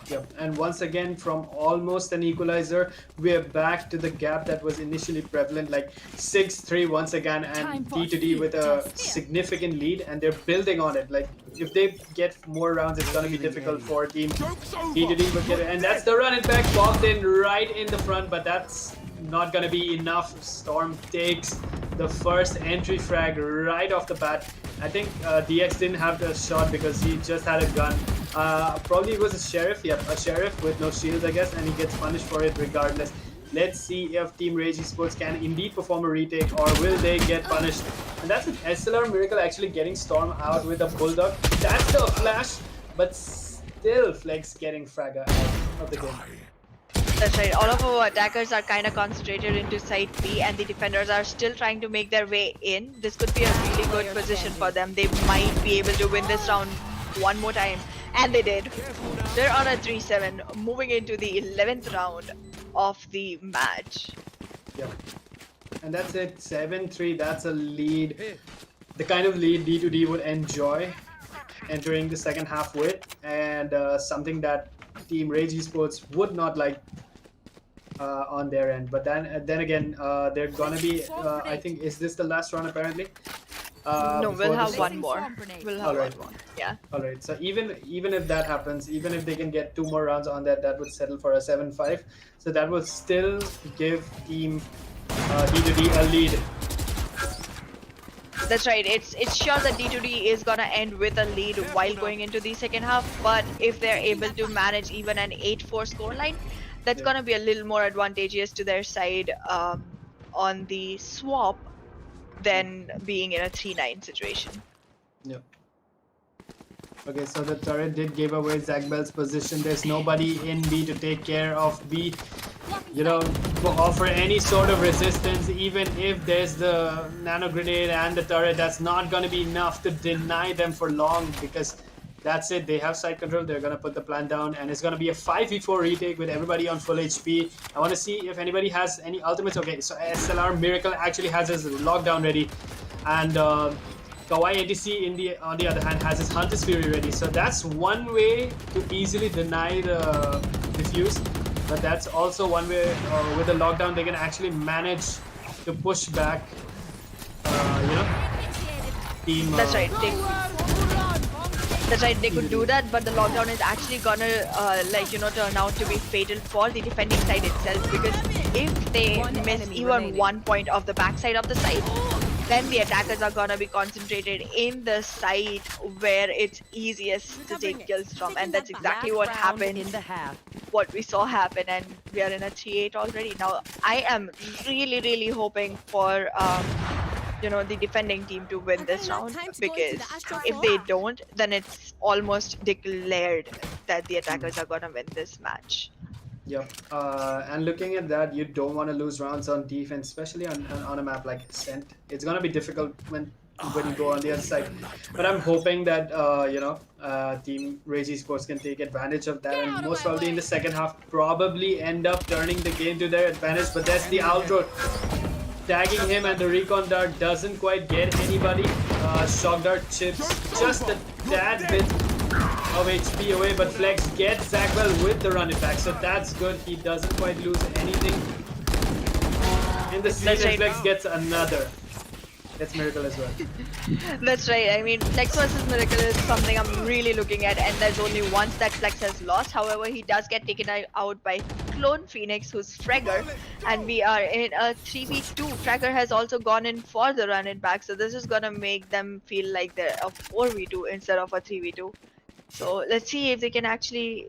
Yep. And once again, from almost an equalizer, we're back to the gap that was initially prevalent, like 6-3 once again, and D2D with a significant lead, and they're building on it. Like, if they get more rounds, it's going to be difficult for Team D2D, but and that's the run it back, bogged in right in the front, but that's not going to be enough. Storm takes the first entry frag right off the bat. I think DX didn't have the shot because he just had a gun. Probably it was a sheriff, a sheriff with no shields, I guess, and he gets punished for it regardless. Let's see if Team Rage Esports can indeed perform a retake or will they get punished. And that's an SLR miracle actually getting Storm out with a Bulldog. That's the flash, but still Flex getting Fragga out of the game. That's right. All of our attackers are kind of concentrated into side B and the defenders are still trying to make their way in. This could be a really good position for them. They might be able to win this round one more time. And they did. They're on a 3-7, moving into the 11th round of the match. Yeah. And that's it. 7-3. That's a lead. The kind of lead D2D would enjoy entering the second half with. And something that Team Rage Esports would not like on their end. But then again, they're gonna be, I think, is this the last round apparently? No, we'll have one more. We'll have Alright. one more. Yeah. Alright, so even if that happens, even if they can get 2 more rounds on that would settle for a 7-5. So that will still give Team D2D a lead. That's right. It's sure that D2D is gonna end with a lead while going into the second half. But if they're able to manage even an 8-4 scoreline, that's gonna be a little more advantageous to their side on the swap than being in a 3-9 situation. Yep. Okay, so the turret did give away Zagbel's position. There's nobody in B to take care of B, to offer any sort of resistance. Even if there's the nano grenade and the turret, that's not going to be enough to deny them for long because that's it. They have side control. They're going to put the plant down, and it's going to be a 5v4 retake with everybody on full HP. I want to see if anybody has any ultimates. Okay, so SLR Miracle actually has his lockdown ready, and Kawaii ATC on the other hand has his Hunter's Fury ready. So that's one way to easily deny the defuse. But that's also one way with the lockdown they can actually manage to push back, team. That's right. That's right. They could do that, but the lockdown is actually gonna turn out to be fatal for the defending side itself, because if they miss enemy even remaining. 1 point of the backside of the site, then the attackers are gonna be concentrated in the site where it's easiest to take kills from, and that's exactly what Last round happened. in the half. What we saw happen, and we are in a 3-8 already. Now I am really hoping for the defending team to win this round, because if they don't, then it's almost declared that the attackers are gonna win this match. Yep. And looking at that, you don't want to lose rounds on defense, especially on a map like Ascent. It's gonna be difficult when you go on the other side. But I'm hoping that Team eSports can take advantage of that, and most probably in the second half, probably end up turning the game to their advantage. But that's the outro. Tagging him, and the recon dart doesn't quite get anybody. Shock dart chips just a tad bit of HP away, but Flex gets Zachwell with the run it back, so that's good. He doesn't quite lose anything in the scene, and Flex gets another. That's Miracle as well. That's right. I mean, Flex versus Miracle is something I'm really looking at, and there's only once that Flex has lost. However, he does get taken out by Clone Phoenix, who's Fragger, and we are in a 3v2. Fragger has also gone in for the run it back, so this is gonna make them feel like they're a 4v2 instead of a 3v2. So let's see if they can actually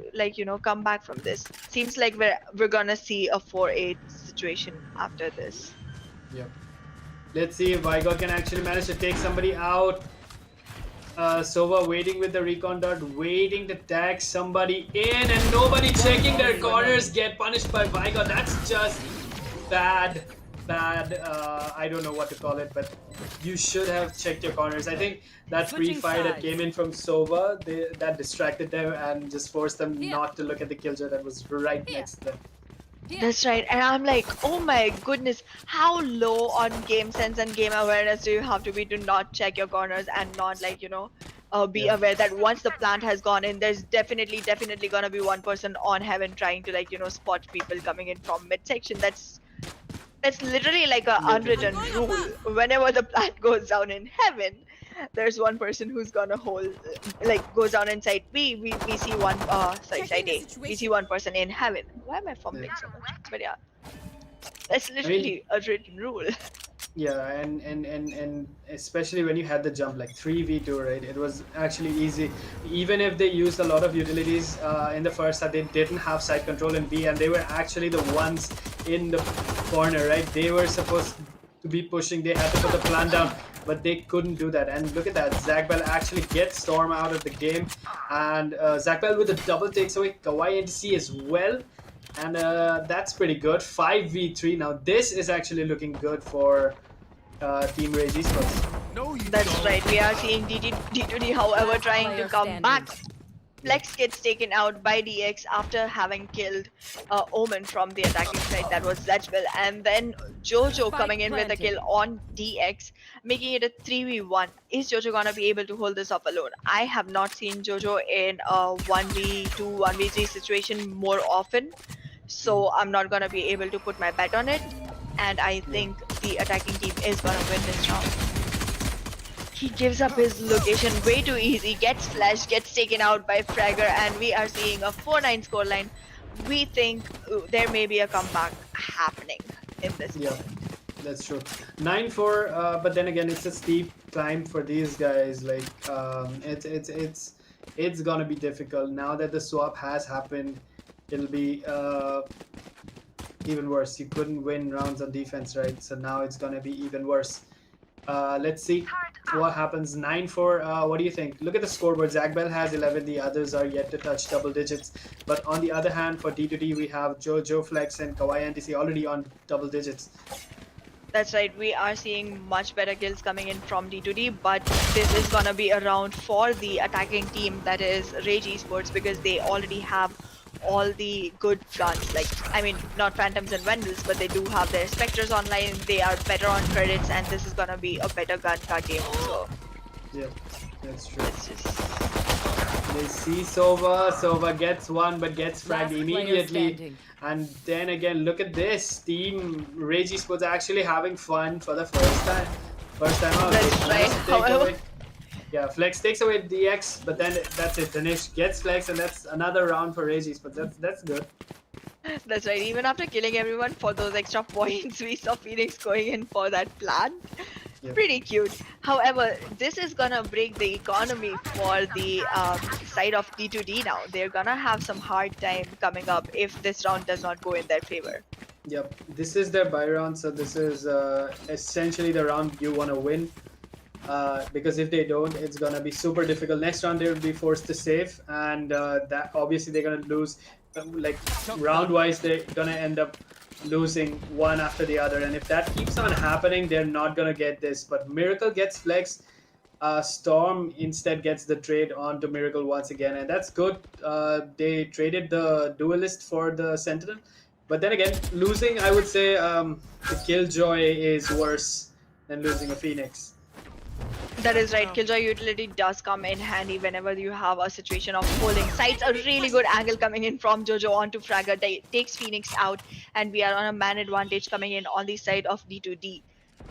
come back from this. Seems like we're gonna see a 4-8 situation after this. Yep. Let's see if Vigor can actually manage to take somebody out. Sova waiting with the recon dart, waiting to tag somebody in, and nobody checking their corners, get punished by Vigor. That's just bad. I don't know what to call it, but you should have checked your corners. I think that free fire that came in from Sova, that distracted them and just forced them not to look at the killjoy that was right next to them. That's right, and I'm like, oh my goodness, how low on game sense and game awareness do you have to be to not check your corners and not be aware that once the plant has gone in, there's definitely gonna be one person on heaven trying to spot people coming in from midsection. That's literally like a unwritten rule. Whenever the plant goes down in heaven, there's one person who's gonna goes down in site B. We see one site A. We see one person in heaven. Why am I fumbling so much? But yeah, that's literally a written rule. Yeah, and especially when you had the jump like 3v2, right? It was actually easy. Even if they used a lot of utilities in the first half, they didn't have side control in B, and they were actually the ones in the corner, right? They were supposed to be pushing. They had to put the plan down, but they couldn't do that. And look at that, Zachbell actually gets Storm out of the game, and Zachbell with a double takes away Kawaii NTC as well. And that's pretty good. 5v3 now. This is actually looking good for Team eSports. That's right. We are seeing D2d, however, trying to come back. Flex gets taken out by DX after having killed Omen from the attacking side. That was Zachbell. And then Jojo coming in with a kill on DX, making it a 3v1. Is Jojo gonna be able to hold this up alone? I have not seen Jojo in a 1v2, 1v3 situation more often, so I'm not gonna be able to put my bet on it. And I think the attacking team is gonna win this round. He gives up his location way too easy, gets flashed, gets taken out by Fragger, and we are seeing a 4-9 scoreline. We think there may be a comeback happening in this game. That's true. 9-4, but then again, it's a steep climb for these guys. Like, it's gonna be difficult now that the swap has happened. It'll be even worse. You couldn't win rounds on defense, right? So now it's gonna be even worse. Let's see what happens. 9-4. What do you think? Look at the scoreboard. Zachbell has 11. The others are yet to touch double digits. But on the other hand, for D2D, we have Joe Flex and Kawaii NTC already on double digits. That's right. We are seeing much better kills coming in from D2D, but this is gonna be a round for the attacking team, that is Rage Esports, because they already have all the good guns. Like, I mean, not Phantoms and Vendors, but they do have their Spectres online. They are better on credits, and this is gonna be a better gun game. So yeah, that's true. Let's just They see Sova. Sova gets one, but gets fragged Last player immediately. standing. And then again, look at this. Team Rage Esports are actually having fun for the first time. First time out. That's They right. managed to take However, away. Yeah, Flex takes away DX, but then that's it. Danish gets Flex, and that's another round for Rage Esports. That's good. that's right. Even after killing everyone for those extra points, we saw Phoenix going in for that plan. Yep. Pretty cute. However, this is gonna break the economy for the side of D2D now. They're gonna have some hard time coming up if this round does not go in their favor. Yep, this is their buy round, so this is essentially the round you want to win. Because if they don't, it's gonna be super difficult. Next round they will be forced to save, and that obviously they're gonna lose. Like round wise, they're gonna end up losing one after the other, and if that keeps on happening, they're not gonna get this. But Miracle gets Flex. Storm instead gets the trade onto Miracle once again, and that's good. They traded the Duelist for the Sentinel, but then again, losing, I would say, the Killjoy is worse than losing a Phoenix. That is right. Killjoy utility does come in handy whenever you have a situation of pulling sides. A really good angle coming in from Jojo onto Fragger takes Phoenix out, and we are on a man advantage coming in on the side of D2D.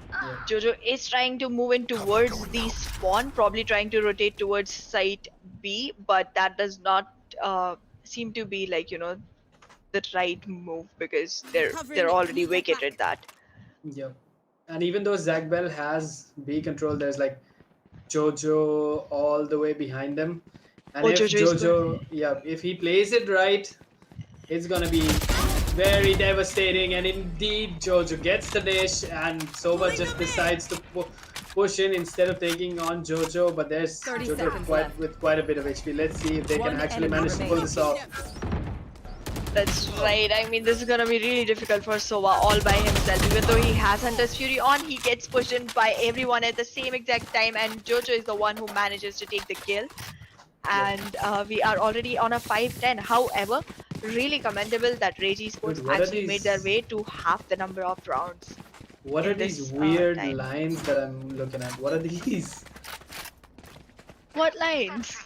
Yeah. Jojo is trying to move in towards the spawn, probably trying to rotate towards site B, but that does not seem to be like, you know, the right move because they're already vacated that. Yep. And even though Zach Bell has B control, there's like Jojo all the way behind them. And Oh, if Jojo is Jojo, yeah, if he plays it right, it's gonna be very devastating. And indeed, Jojo gets the dish, and Sova just decides to push in instead of taking on Jojo. But there's 30 Jojo seconds with quite a bit of HP. Let's see if they One can actually enemy manage to pull this off. That's right. I mean, this is gonna be really difficult for Sova all by himself. Even though he has Hunter's Fury on, he gets pushed in by everyone at the same exact time, and Jojo is the one who manages to take the kill. And we are already on a 5-10. However, really commendable that Rage Esports Dude, what are actually made their these- way to half the number of rounds. What in are these this, weird time. lines that I'm looking at? What are these? What lines?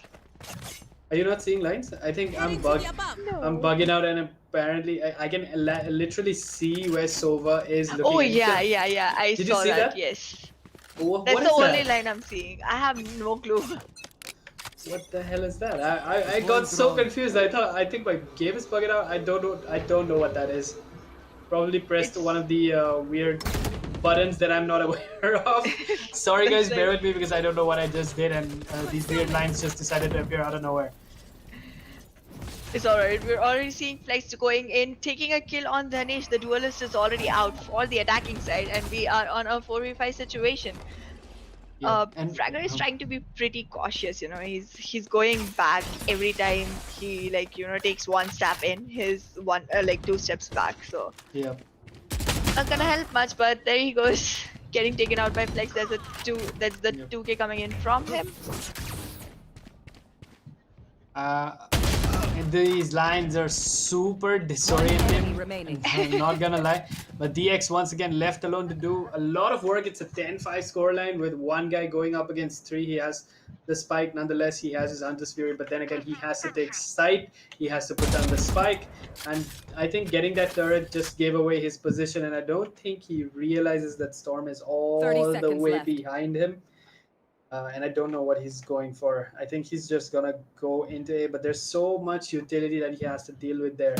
Are you not seeing lines? I think I'm bugged. No. I'm bugging out, and apparently I can literally see where Sova is looking. Oh at. yeah. I Did you saw see that. that? Yes. What That's is the only that? line I'm seeing. I have no clue. What the hell is that? I got so confused. I think my game is bugging out. I don't know what that is. Probably pressed one of the weird buttons that I'm not aware of. Sorry guys, That's bear right. with me because I don't know what I just did, and these weird lines just decided to appear out of nowhere. It's alright. We're already seeing Flex going in, taking a kill on Danish. The duelist is already out for the attacking side, and we are on a 4v5 situation. Yeah, and Fragger is trying to be pretty cautious, you know. He's going back every time he takes one step in. His two steps back. So yeah. not gonna help much. But there he goes, getting taken out by Flex. That's the Yep. 2K coming in from him. These lines are super Enemy disorienting. remaining. I'm not gonna lie, but DX once again left alone to do a lot of work. It's a 10-5 scoreline with one guy going up against three. He has the spike, nonetheless. He has his Hunter's Fury, but then again, he has to take sight. He has to put down the spike, and I think getting that turret just gave away his position. And I don't think he realizes that Storm is all 30 the seconds way left. behind him. And I don't know what he's going for. I think he's just gonna go into it, but there's so much utility that he has to deal with there.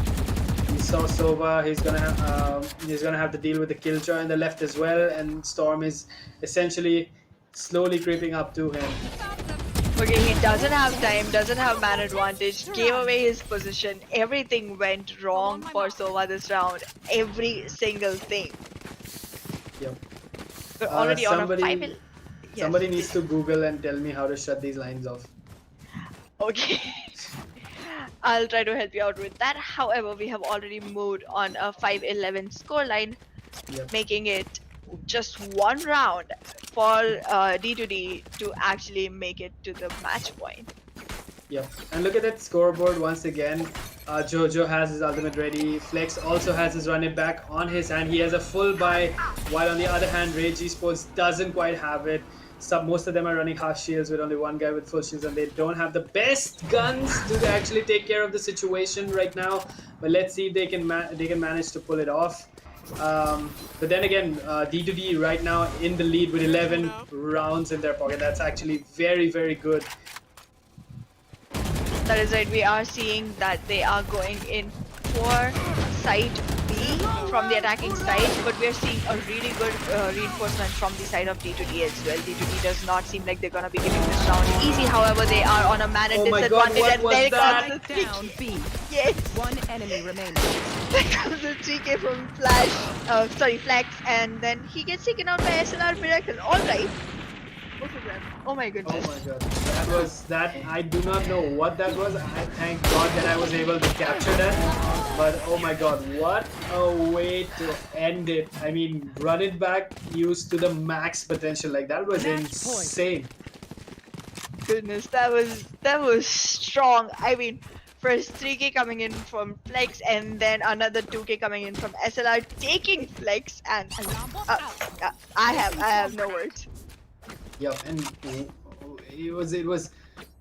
We saw Sova. He's gonna have to deal with the Killjoy on the left as well, and Storm is essentially slowly creeping up to him. Okay, he doesn't have time, doesn't have man advantage, gave away his position. Everything went wrong for Sova this round. Every single thing. Yep. We're already on a somebody- 5. Yes. Somebody needs to Google and tell me how to shut these lines off. Okay. I'll try to help you out with that. However, we have already moved on a 5-11 scoreline, Yep. making it just one round for D2D to actually make it to the match point. Yep. And look at that scoreboard once again. Jojo has his ultimate ready. Flex also has his run it back on his hand. He has a full buy, while on the other hand, Rage Esports doesn't quite have it. most of them are running half shields with only one guy with full shields, and they don't have the best guns to actually take care of the situation right now. But let's see if they can manage to pull it off. But then again, D2D right now in the lead with 11 rounds in their pocket. That's actually very, very good. That is right. We are seeing that they are going in for side B from the attacking side, but we are seeing a really good reinforcement from the side of D2D as well. D2D does not seem like they're gonna be giving this round easy. However, they are on a man Oh my God, disadvantage, what and was there that? comes the Down 3K. B. Yes, One enemy remaining. there comes the 3K from Flex, and then he gets taken out by SLR Miracle. All right. Both of them. Oh my Oh goodness. my God, that was that. I do not know what that was. I thank God that I was able to capture that. But oh my God, what a way to end it! I mean, run it back, used to the max potential. Like that was Match insane. Goodness, that was strong. I mean, first 3K coming in from Flex, and then another 2K coming in from SLR taking Flex, and I have no words. Yeah, and it was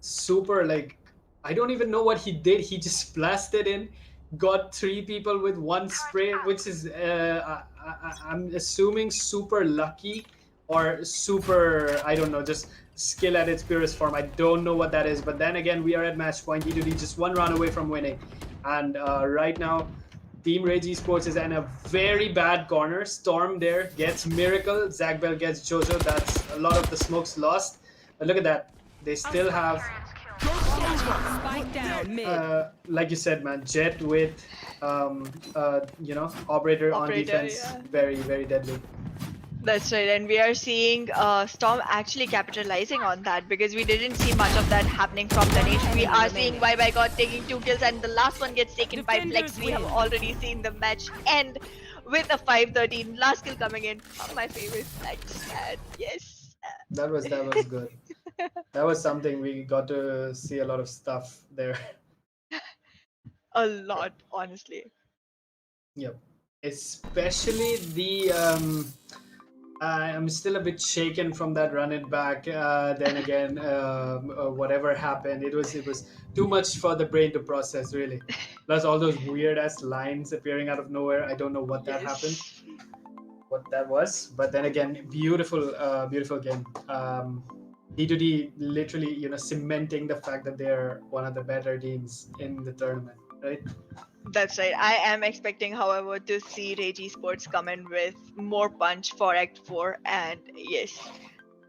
super, like, I don't even know what he did. He just blasted in, got 3 people with 1 spray, which is I'm assuming super lucky or super, I don't know, just skill at its purest form. I don't know what that is, but then again, we are at match point. D2D just 1 round away from winning, and right now Team Rage Esports is in a very bad corner. Storm there gets Miracle. Zagbel gets Jojo. That's a lot of the smokes lost. But look at that. They still have, Spike down mid. like you said, man, Jet with, Operator on defense. Yeah. Very, very deadly. That's right, and we are seeing Storm actually capitalizing on that, because we didn't see much of that happening from Ganesh. We are seeing Bye God taking 2 kills, and the last one gets taken by Flex. We have already seen the match end with a 5-13. Last kill coming in from my favorite Flex, and yes. That was good. That was something. We got to see a lot of stuff there. A lot, honestly. Yep. Especially the I'm still a bit shaken from that run it back. Then again, whatever happened, it was too much for the brain to process, really. Plus all those weird ass lines appearing out of nowhere. I don't know what that happened, what that was. But then again, beautiful game. D2D literally, cementing the fact that they're one of the better teams in the tournament, right? That's right. I am expecting, however, to see Rage Esports come in with more punch for Act 4, and yes,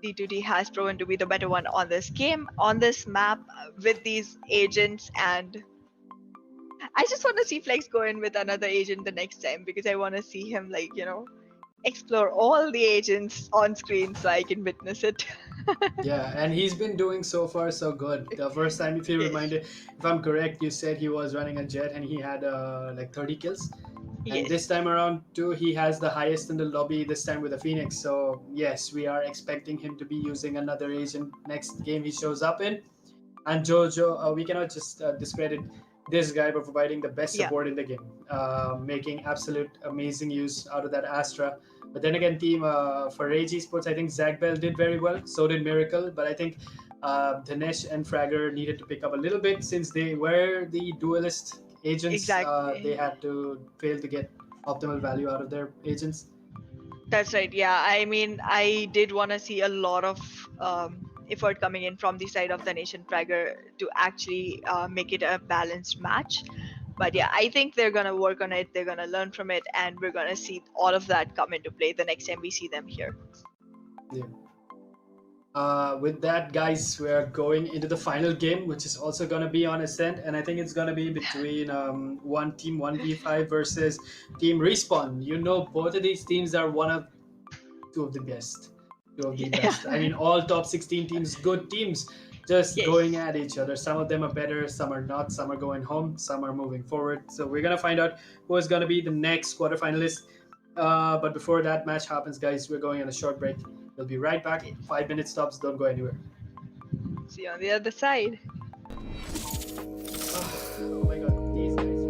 D2D has proven to be the better one on this game, on this map, with these agents, and I just want to see Flex go in with another agent the next time, because I want to see him, explore all the agents on screen so I can witness it. Yeah, and he's been doing so far so good. The first time, if you reminded, if I'm correct, you said he was running a Jet and he had like 30 kills. And Yes. this time around too, he has the highest in the lobby, this time with a Phoenix. So yes, we are expecting him to be using another agent next game he shows up in. And Jojo, we cannot just discredit this guy for providing the best support in the game, making absolute amazing use out of that Astra. But then again, team for Rage Esports, I think Zagbel did very well. So did Miracle. But I think Dinesh and Fragger needed to pick up a little bit, since they were the duelist agents. Exactly. They had to fail to get optimal value out of their agents. That's right. Yeah, I mean, I did want to see a lot of effort coming in from the side of the Nation Fragger to actually make it a balanced match. But yeah, I think they're gonna work on it. They're gonna learn from it, and we're gonna see all of that come into play the next time we see them here. Yeah. With that, guys, we are going into the final game, which is also going to be on Ascent, and I think it's going to be between one team 1v5 versus Team Respawn. Both of these teams are two of the best. I mean, all top 16 teams, good teams, just going at each other. Some of them are better, some are not, some are going home, some are moving forward. So we're going to find out who is going to be the next quarterfinalist. But before that match happens, guys, we're going on a short break. We'll be right back. 5-minute stops. Don't go anywhere. See you on the other side. Oh my God, these guys.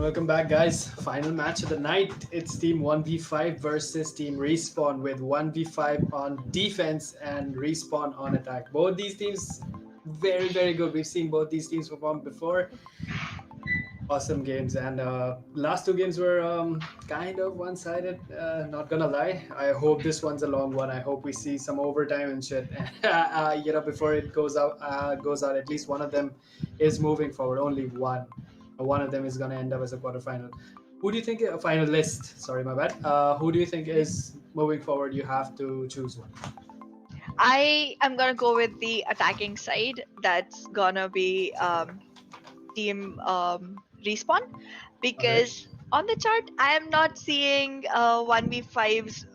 Welcome back, guys. Final match of the night. It's Team 1v5 versus Team Respawn with 1v5 on defense and Respawn on attack. Both these teams very, very good. We've seen both these teams perform before. Awesome games. And last two games were kind of one-sided, not gonna lie. I hope this one's a long one. I hope we see some overtime and shit. Before it goes out, at least one of them is moving forward. Only one. One of them is going to end up as a quarterfinal. Who do you think, a finalist? Sorry, my bad. Who do you think is moving forward? You have to choose one. I am gonna go with the attacking side. That's gonna be Team Respawn, because on the chart I am not seeing 1v5's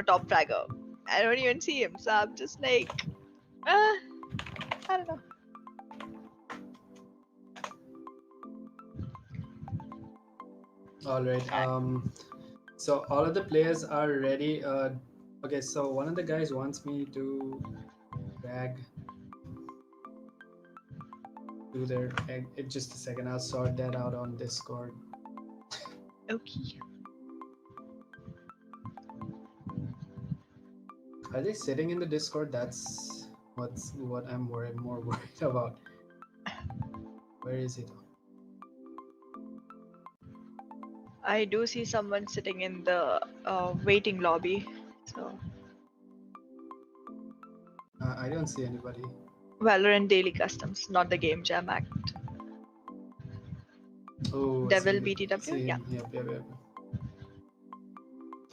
top fragger. I don't even see him, so I'm just like, I don't know. All right. So all of the players are ready. Okay, so one of the guys wants me to drag to their. Just a second, I'll sort that out on Discord. Okay. Are they sitting in the Discord? That's what I'm more worried about. Where is it? I do see someone sitting in the waiting lobby. So I don't see anybody. Valorant Daily Customs, not the Game Jam Act. Oh, Devil BTW, yeah. Yep.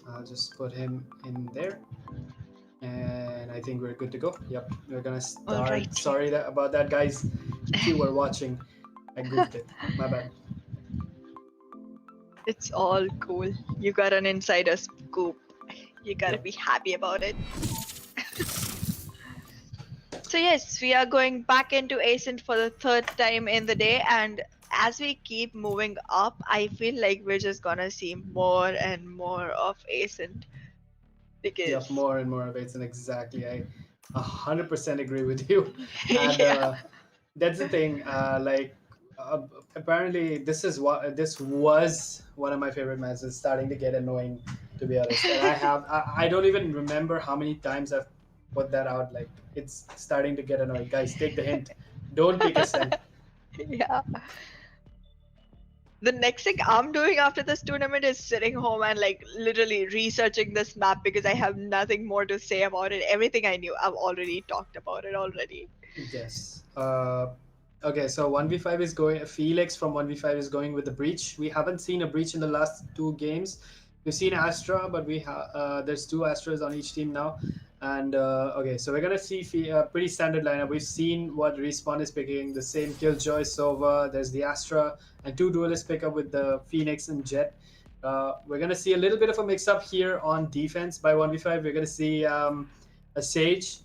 I'll just put him in there, and I think we're good to go. Yep, we're gonna start. Alright. Sorry about that, guys. If you were watching, I goofed it. My bad. It's all cool. You got an insider scoop. You gotta Yep. be happy about it. So yes, we are going back into Ascent for the third time in the day, and as we keep moving up, I feel like we're just gonna see more and more of Ascent. Because Yep, more and more of it, and exactly, I 100% agree with you. And yeah. that's the thing. Apparently, this was one of my favorite matches. It's starting to get annoying, to be honest. And I don't even remember how many times I've put that out. Like, it's starting to get annoying. Guys, take the hint. Don't pick a scent. Yeah. The next thing I'm doing after this tournament is sitting home and like literally researching this map because I have nothing more to say about it. Everything I knew, I've already talked about it already. Yes. Okay, so 1v5 is going. Felix from 1v5 is going with the breach. We haven't seen a breach in the last 2 games. We've seen Astra, but there's 2 Astras on each team now. And okay, so we're gonna see pretty standard lineup. We've seen what Respawn is picking: the same Killjoy, Sova. There's the Astra, and 2 duelists pick up with the Phoenix and Jet. We're gonna see a little bit of a mix-up here on defense by 1v5. We're gonna see a Sage.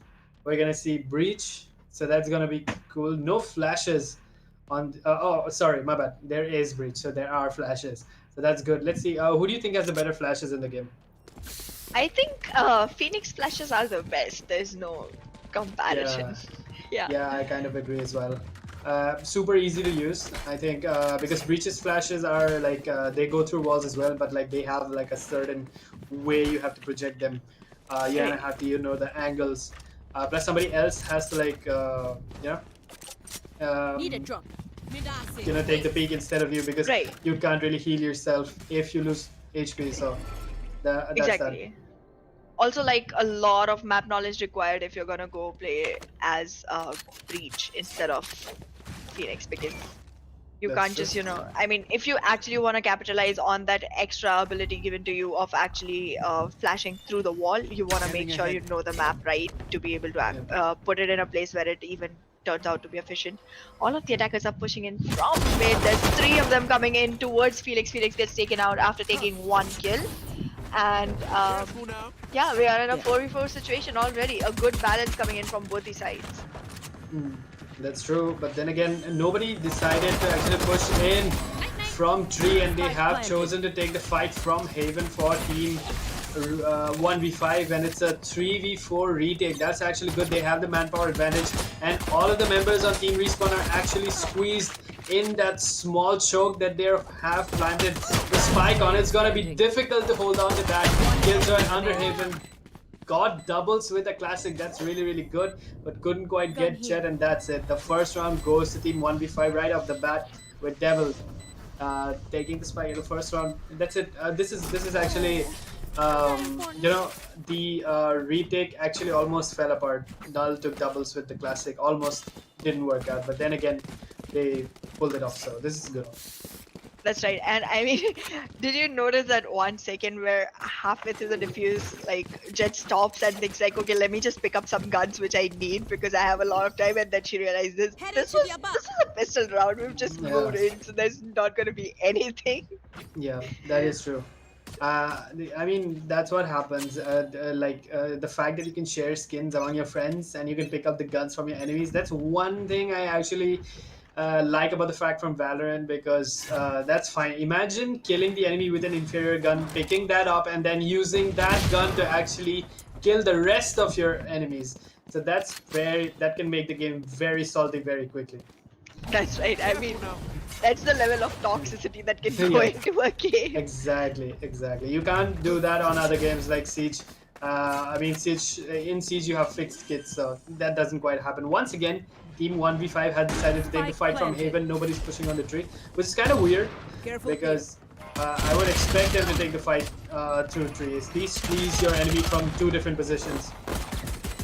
We're gonna see Breach. So that's gonna be cool. No flashes on. Oh, sorry, my bad. There is Breach, so there are flashes. So that's good. Let's see. Who do you think has the better flashes in the game? I think Phoenix flashes are the best. There's no comparison. Yeah. Yeah, I kind of agree as well. Super easy to use, I think, because Breach's flashes are like they go through walls as well, but like they have like a certain way you have to project them. You Right. have to the angles. Plus somebody else has to like Need a drop. take the peak instead of you because Right. you can't really heal yourself if you lose HP. So that's Exactly. Also, like a lot of map knowledge required if you're gonna go play as Breach instead of Phoenix because you That's can't true. just I mean, if you actually want to capitalize on that extra ability given to you of actually flashing through the wall, you want to make sure you know the map right to be able to put it in a place where it even turns out to be efficient. All of the attackers are pushing in from mid. There's 3 of them coming in towards Felix. Felix gets taken out after taking 1 kill. And yeah, we are in a 4v4 situation already. A good balance coming in from both the sides. That's true, but then again, nobody decided to actually push in from tree, and they have chosen to take the fight from Haven for team 1v5, and it's a 3v4 retake. That's actually good. They have the manpower advantage, and all of the members on Team Respawn are actually squeezed in that small choke that they have planted the spike on. It's gonna be difficult to hold on to that. Killjoy under Haven got doubles with a classic. That's really good, but couldn't quite get Jet, and that's it. The first round goes to Team 1v5 right off the bat with Devil taking the spike in the first round. That's it. This is actually the retake actually almost fell apart. Null took doubles with the classic, almost didn't work out, but then again they pulled it off, so this is good. That's right. And I mean, did you notice that 1 second where halfway through the defuse, like Jet stops and thinks like, okay, let me just pick up some guns which I need because I have a lot of time, and then she realized this was a pistol round. We've just moved in, so there's not gonna be anything. Yeah, that is true. I mean, that's what happens. The fact that you can share skins among your friends and you can pick up the guns from your enemies. That's one thing I actually like about the fact from Valorant, because that's fine. Imagine killing the enemy with an inferior gun, picking that up, and then using that gun to actually kill the rest of your enemies. So that can make the game very salty very quickly. That's right. I mean, that's the level of toxicity that can go into a game. Exactly. You can't do that on other games like Siege. I mean, in Siege you have fixed kits, so that doesn't quite happen. Once again, Team 1v5 had decided to take the fight from Haven. Nobody's pushing on the tree, which is kind of weird because I would expect them to take the fight through trees. Please squeeze your enemy from 2 different positions.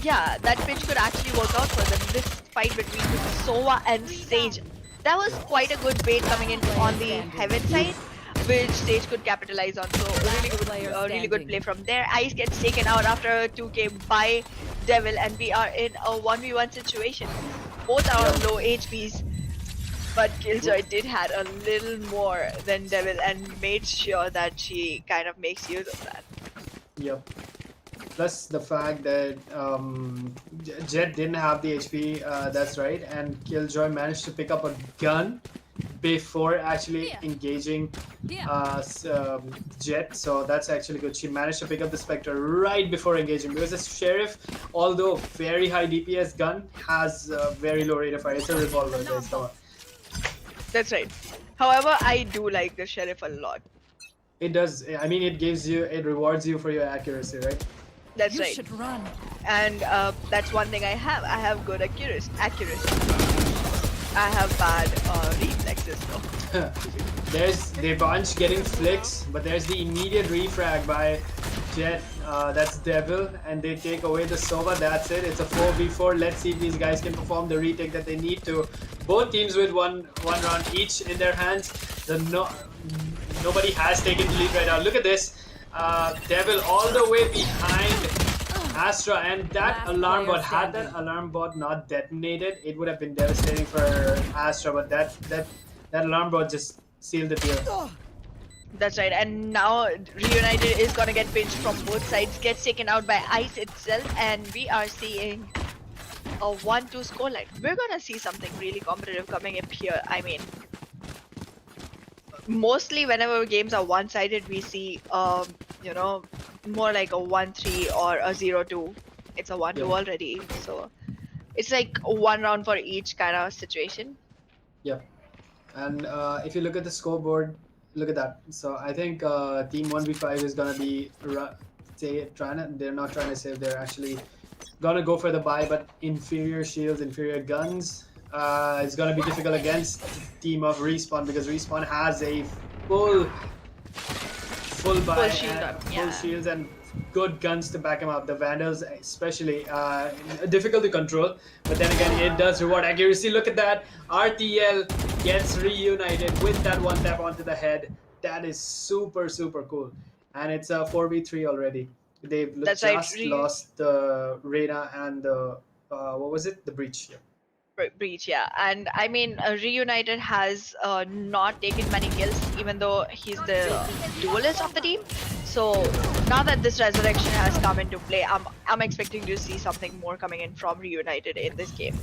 Yeah, that pitch could actually work out for them. This fight between Sova and Sage, that was quite a good bait coming in on the Heaven side, which Sage could capitalize on. So really good play from there. Ice gets taken out after a 2k by Devil, and we are in a 1v1 situation. Both are on low HPs, but Killjoy did had a little more than Devil and made sure that she kind of makes use of that. Yep. Plus the fact that Jet didn't have the HP, that's right, and Killjoy managed to pick up a gun before actually engaging Jet, so that's actually good. She managed to pick up the Spectre right before engaging, because the Sheriff, although very high DPS gun, has a very low rate of fire. It's a revolver, guys, come on. That's right. However, I do like the Sheriff a lot. It does. I mean, it rewards you for your accuracy, right? That's You right. should run. And that's one thing I have. I have good accuracy. I have bad reflexes though. There's Devansh getting flicks, but there's the immediate refrag by Jet. That's Devil, and they take away the Sova. That's it. It's a 4v4. Let's see if these guys can perform the retake that they need to. Both teams with one round each in their hands. Nobody has taken the lead right now. Look at this. Devil all the way behind Astra, and that alarm bot, had that alarm bot not detonated, it would have been devastating for Astra, but that alarm bot just sealed the deal. That's right, and now Reunited is gonna get pinched from both sides, gets taken out by Ice itself, and we are seeing a 1-2 scoreline. We're gonna see something really competitive coming up here. I mean, mostly whenever games are one-sided, we see you know, more like a 1-3 or a 0-2. It's a 1-2 already, so it's like one round for each kind of situation. Yep. And if you look at the scoreboard, look at that. So I think team 1v5 is gonna be they're not trying to save, they're actually gonna go for the buy, but inferior shields, inferior guns. It's gonna be difficult against the team of Respawn, because Respawn has a full buy, full shields and good guns to back him up. The Vandals especially difficult to control, but then again it does reward accuracy. Look at that. RTL gets reunited with that one tap onto the head. That is super cool, and it's a 4v3 already. They've just lost the Reyna and the what was it, the Breach. Breach, yeah. And I mean, Reunited has not taken many kills, even though he's the duelist of the team. So now that this resurrection has come into play, I'm expecting to see something more coming in from Reunited in this game.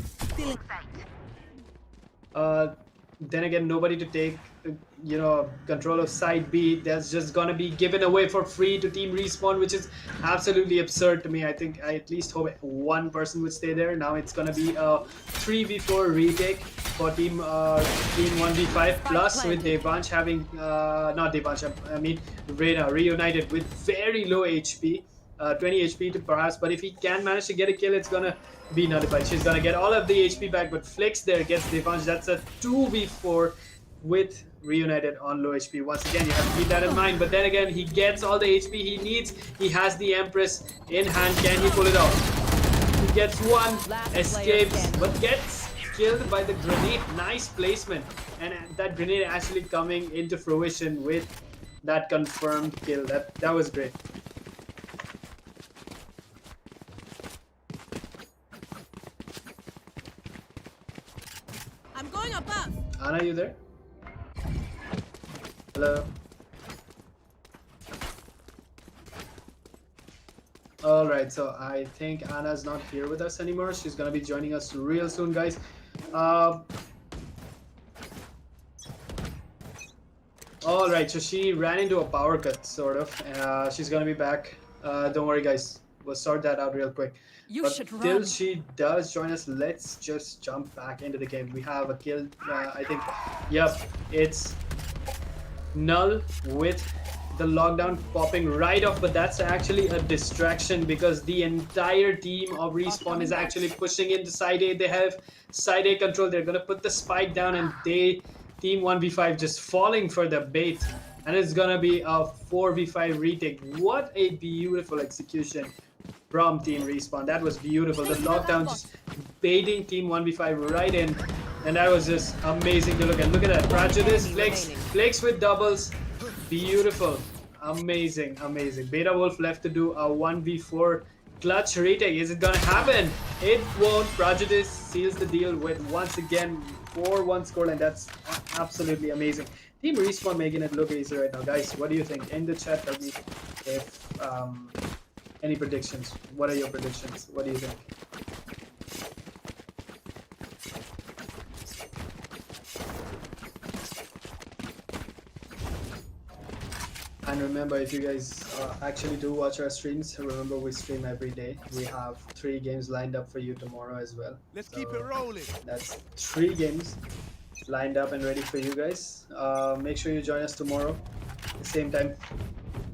Then again, nobody to take control of side B. That's just gonna be given away for free to Team Respawn, which is absolutely absurd to me. I think I at least hope one person would stay there. Now it's gonna be a 3v4 retake for team 1v5, plus with Devansh having not Devansh, I mean Reyna reunited with very low HP, 20 HP to perhaps, but if he can manage to get a kill, it's gonna be nullified. She's gonna get all of the HP back, but Flicks there gets Devansh. That's a 2v4 with Reunited on low HP. Once again, you have to keep that in mind, but then again, he gets all the HP he needs. He has the Empress in hand. Can he pull it off? He gets one, escapes, but gets killed by the grenade. Nice placement, and that grenade actually coming into fruition with that confirmed kill. That was great. I'm going above. Ahna, you there? Hello. Alright, so I think Ahna's not here with us anymore. She's gonna be joining us real soon, guys. Alright, so she ran into a power cut, sort of. She's gonna be back. Don't worry, guys. We'll sort that out real quick. But till she does join us, let's just jump back into the game. We have a kill, I think. Yep, it's Null with the lockdown popping right off, but that's actually a distraction because the entire team of Respawn is actually pushing into side A. They have side A control. They're gonna put the spike down, and team 1v5 just falling for the bait, and it's gonna be a 4v5 retake. What a beautiful execution from Team Respawn. That was beautiful. The lockdown just baiting Team 1v5 right in, and that was just amazing to look at. Look at that. Prejudice, Flex with doubles. Beautiful. Amazing. Beta Wolf left to do a 1v4 clutch retake. Is it gonna happen? It won't. Prejudice seals the deal with, once again, 4-1 scoreline. That's absolutely amazing. Team Respawn making it look easy right now. Guys, what do you think? In the chat, tell me if any predictions. What are your predictions? What do you think? And remember, if you guys actually do watch our streams, remember we stream every day. We have 3 games lined up for you tomorrow as well. Let's keep it rolling. That's 3 games lined up and ready for you guys. Make sure you join us tomorrow, same time,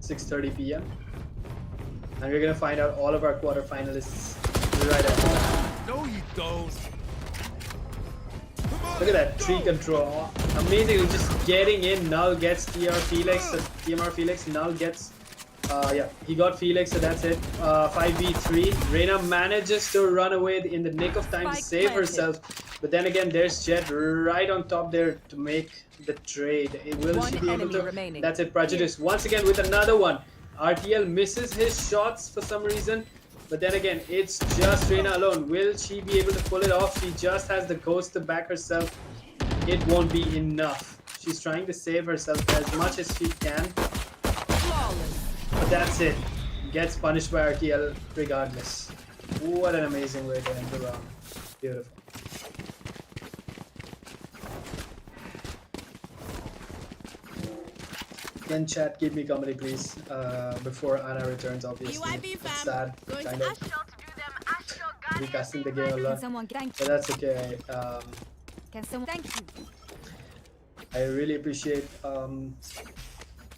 6:30 p.m. And we're gonna find out all of our quarterfinalists right after that. No, you don't. Come on. Look at that tree control. Amazing. Just getting in. Null gets TR Felix. TMR Felix. Null gets. Yeah, he got Felix, so that's it. 5v3. Reyna manages to run away in the nick of time to save herself. But then again, there's Jet right on top there to make the trade. Will she be able to? Remaining. That's it. Prejudice once again with another one. RTL misses his shots for some reason. But then again, it's just Reyna alone. Will she be able to pull it off? She just has the ghost to back herself. It won't be enough. She's trying to save herself as much as she can. But that's it. Gets punished by RTL regardless. What an amazing way to end the round. Beautiful. Can chat keep me company please before Anna returns, obviously. It's sad, kind of recasting the game a lot. But that's okay. Thank you. I really appreciate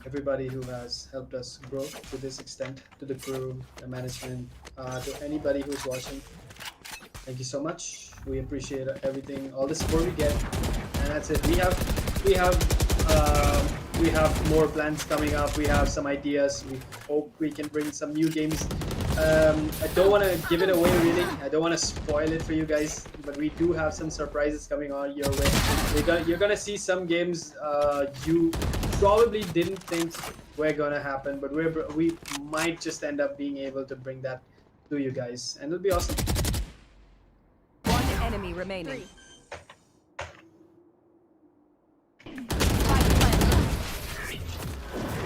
everybody who has helped us grow to this extent, to the crew, the management, to anybody who's watching. Thank you so much. We appreciate everything, all the support we get, and that's it. We have more plans coming up. We have some ideas. We hope we can bring some new games. I don't want to give it away really. I don't want to spoil it for you guys, but we do have some surprises coming on your way. You're gonna see some games you probably didn't think were gonna happen, but we might just end up being able to bring that to you guys, and it'll be awesome. One enemy remaining.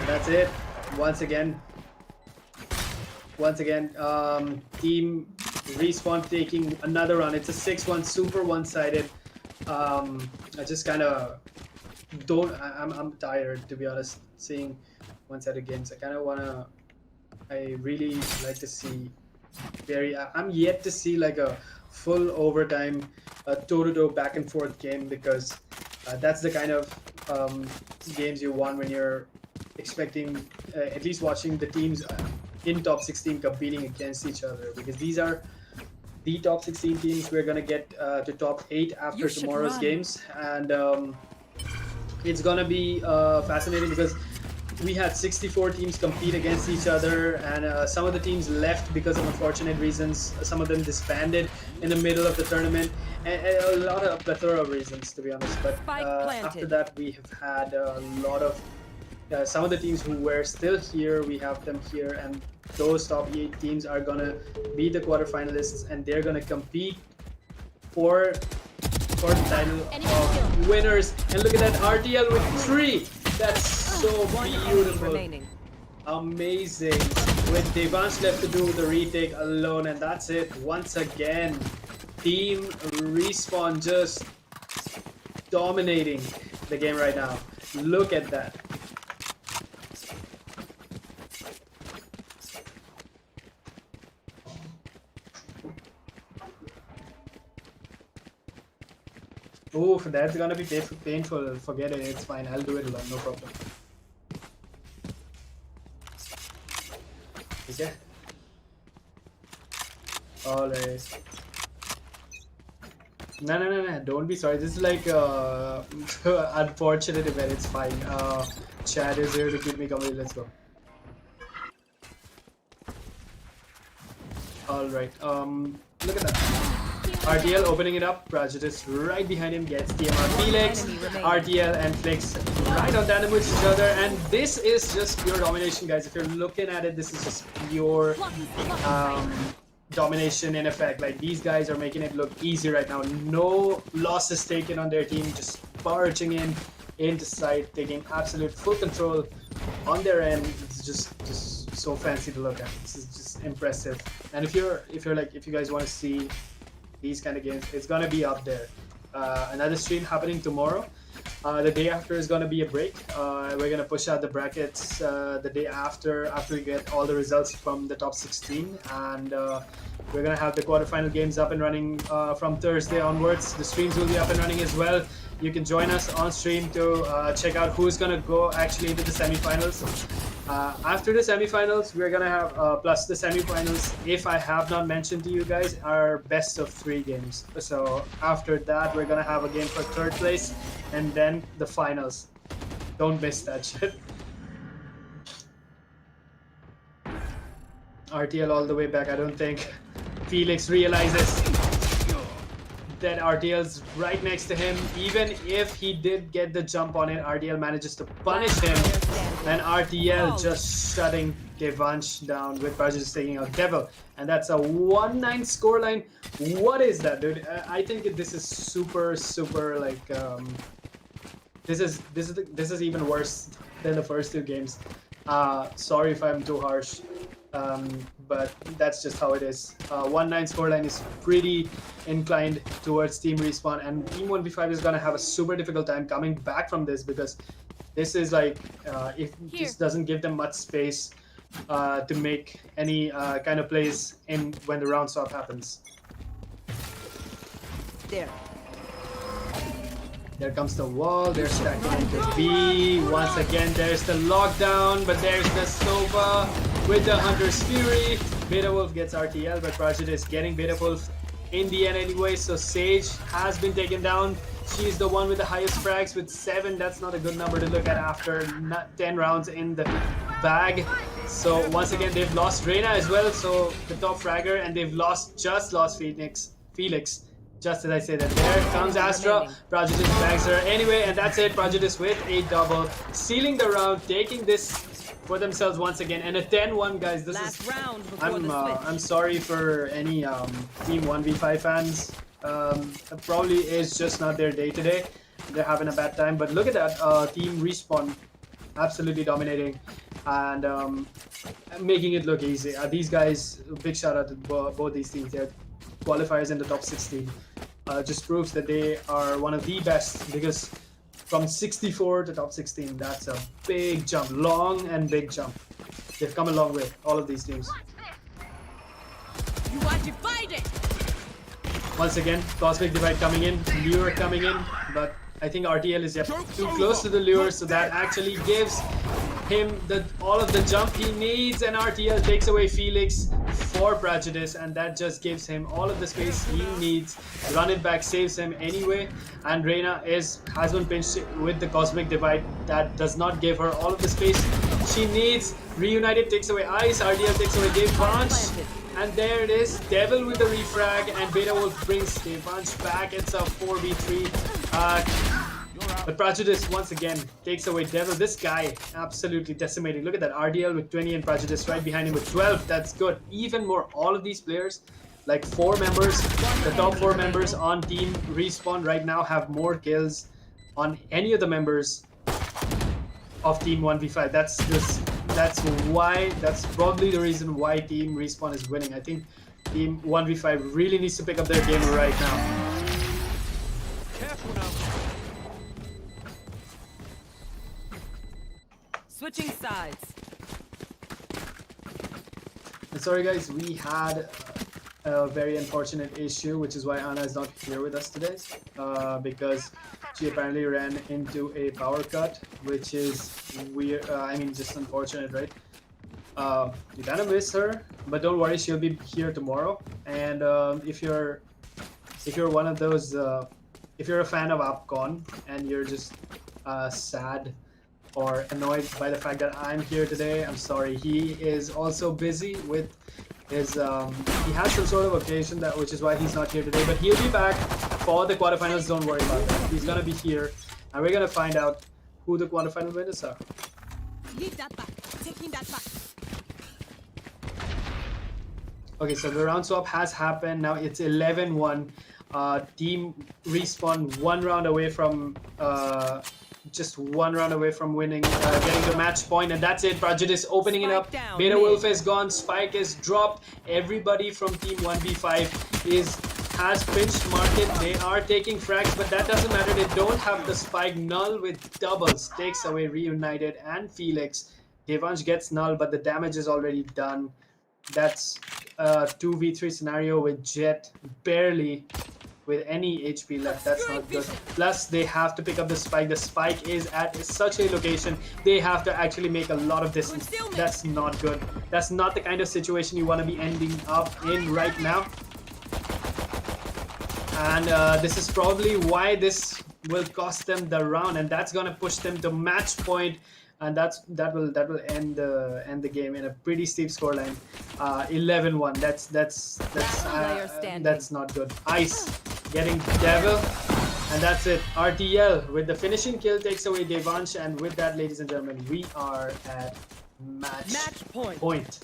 That's it. Once again, Team Respawn taking another run. It's a 6-1, super one-sided. I just kind of don't. I'm tired, to be honest, seeing one-sided games. I really like to see I'm yet to see like a full overtime, toe-to-toe back-and-forth game, because that's the kind of games you want when you're expecting, at least watching the teams in top 16 competing against each other, because these are the top 16 teams. We're gonna get to top 8 after tomorrow's games, and it's gonna be fascinating because we had 64 teams compete against each other, and some of the teams left because of unfortunate reasons. Some of them disbanded in the middle of the tournament, and a lot of plethora of reasons, to be honest. But after that, we have had a lot of some of the teams who were still here. We have them here, and those top 8 teams are gonna be the quarterfinalists, and they're gonna compete for the title of winners. And look at that, RTL with 3. That's so beautiful. Amazing. With Devansh left to do the retake alone, and that's it. Once again, Team Respawn just dominating the game right now. Look at that. Oof, that's gonna be painful. Forget it, it's fine. I'll do it alone, no problem. Okay? Alright. No, don't be sorry. This is like unfortunate event, it's fine. Chad is here to keep me company, let's go. Alright, look at that. RTL opening it up, Prejudice right behind him gets TMR Felix, RTL and Flix right on tandem with each other, and this is just pure domination, guys. If you're looking at it, this is just pure domination in effect. Like, these guys are making it look easy right now. No losses taken on their team, just barging into sight, taking absolute full control on their end. It's just so fancy to look at. This is just impressive. And if you guys want to see these kind of games, it's gonna be up there. Another stream happening tomorrow. The day after is gonna be a break. We're gonna push out the brackets the day after we get all the results from the top 16, and we're gonna have the quarterfinal games up and running from Thursday onwards. The streams will be up and running as well. You can join us on stream to check out who's gonna go actually into the semifinals. After the semifinals, we're gonna have plus the semifinals. If I have not mentioned to you guys, are best of 3 games. So after that, we're gonna have a game for 3rd place, and then the finals. Don't miss that shit. RTL all the way back. I don't think Felix realizes that RTL's right next to him. Even if he did get the jump on it, RTL manages to punish him. And RTL just shutting Devansh down with Prajus taking out Devil. And that's a 1-9 scoreline. What is that, dude? I think this is super like this is even worse than the first 2 games. Sorry if I'm too harsh. But that's just how it is. 1-9 scoreline is pretty inclined towards Team Respawn, and Team 1v5 is gonna have a super difficult time coming back from this, because this is like if this doesn't give them much space to make any kind of plays in when the round swap happens. There comes the wall, they're stacking into B. Once again, there's the lockdown, but there's the Sova with the Hunter's Fury. Beta Wolf gets RTL, but Project is getting Beta Wolf in the end anyway, so Sage has been taken down. She's the one with the highest frags with 7. That's not a good number to look at after 10 rounds in the bag. So once again, they've lost Reyna as well, so the top fragger, and they've just lost Felix. Just as I say that, there comes Astra. Prajudis bags her anyway, and that's it. Prajudis with a double, sealing the round, taking this for themselves once again, and a 10-1, guys. This is I'm sorry for any Team 1v5 fans. It probably is just not their day today. They're having a bad time, but look at that Team Respawn absolutely dominating and making it look easy. These guys, big shout out to both these teams. They're qualifiers in the top 16. Just proves that they are one of the best, because from 64 to top 16, that's a big jump, long and big jump. They've come a long way, all of these teams. You are divided. Once again, Cosmic Divide coming in, Lure coming in, but I think RTL is too close to the Lure, so that actually gives him all of the jump he needs, and RTL takes away Felix for Prejudice, and that just gives him all of the space he needs. Run it back saves him anyway, and Reyna has been pinched with the Cosmic Divide. That does not give her all of the space she needs. Reunited takes away Ice, RTL takes away Devansh, and there it is, Devil with the refrag, and Beta Wolf brings Devansh back. It's a 4v3. But Prejudice once again takes away Devil. This guy absolutely decimating. Look at that, RDL with 20 and Prejudice right behind him with 12. That's good. Even more, all of these players, like 4 members, the top 4 members on Team Respawn right now have more kills on any of the members of Team 1v5. That's probably the reason why Team Respawn is winning. I think Team 1v5 really needs to pick up their game right now. Switching sides. Sorry guys, we had a very unfortunate issue, which is why Ahna is not here with us today, because she apparently ran into a power cut, which is weird. I mean, just unfortunate, right? You kind of miss her, but don't worry, she'll be here tomorrow. And if you're one of those, if you're a fan of AppCon and you're just sad or annoyed by the fact that I'm here today, I'm sorry. He is also busy with his he has some sort of occasion, which is why he's not here today, but he'll be back for the quarterfinals. Don't worry about that. He's gonna be here, and we're gonna find out who the quarterfinal winners are. Leave that back. Taking that back. Okay, so the round swap has happened. Now it's 11-1. Team Respawn one round away from just one round away from winning, getting the match point, and that's it. Prejudice opening it up. Beta Wolf is gone. Spike is dropped. Everybody from Team 1v5 has pinched market. They are taking frags, but that doesn't matter. They don't have the Spike. Null with doubles takes away Reunited and Felix. Devansh gets Null, but the damage is already done. That's a 2v3 scenario with Jet barely with any HP left. That's not good. Plus, they have to pick up the spike. The spike is at such a location. They have to actually make a lot of distance. That's not good. That's not the kind of situation you want to be ending up in right now. And this is probably why this will cost them the round, and that's gonna push them to match point, and that will end the game in a pretty steep scoreline. 11-1. That's not good. Ice getting Devil, and that's it. RTL with the finishing kill takes away Devansh, and with that, ladies and gentlemen, we are at match point.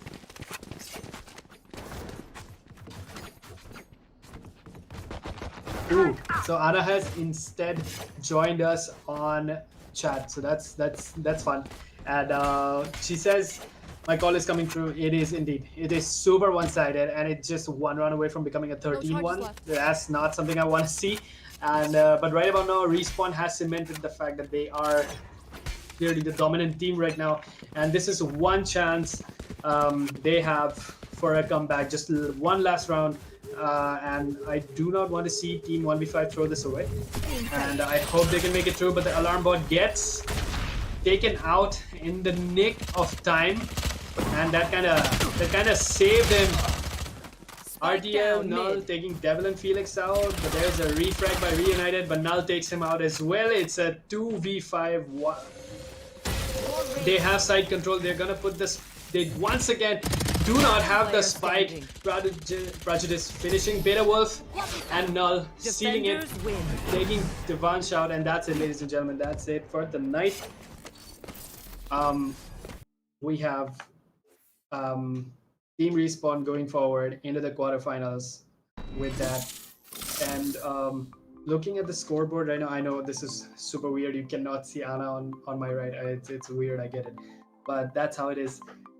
Ooh, so Anna has instead joined us on chat, so that's fun. And she says, "My call is coming through." It is indeed. It is super one-sided, and it's just one run away from becoming a 13-1. That's not something I want to see. And but right about now, Respawn has cemented the fact that they are clearly the dominant team right now, and this is one chance they have for a comeback. Just one last round. And I do not want to see Team 1v5 throw this away. And I hope they can make it through, but the alarm bot gets taken out in the nick of time, and that kind of saved him. RTL, Null taking Devil and Felix out, but there's a refrag by Reunited, but Null takes him out as well. It's a 2v5. They have side control. They're gonna put this. They once again do not have the spike. Prejudice finishing Beta Wolf, and Null sealing it, taking Devansh out, and that's it, ladies and gentlemen. That's it for the night. We have Team Respawn going forward into the quarterfinals with that, and looking at the scoreboard right now, I know this is super weird. You cannot see Anna on my right. It's weird. I get it, but that's how it is.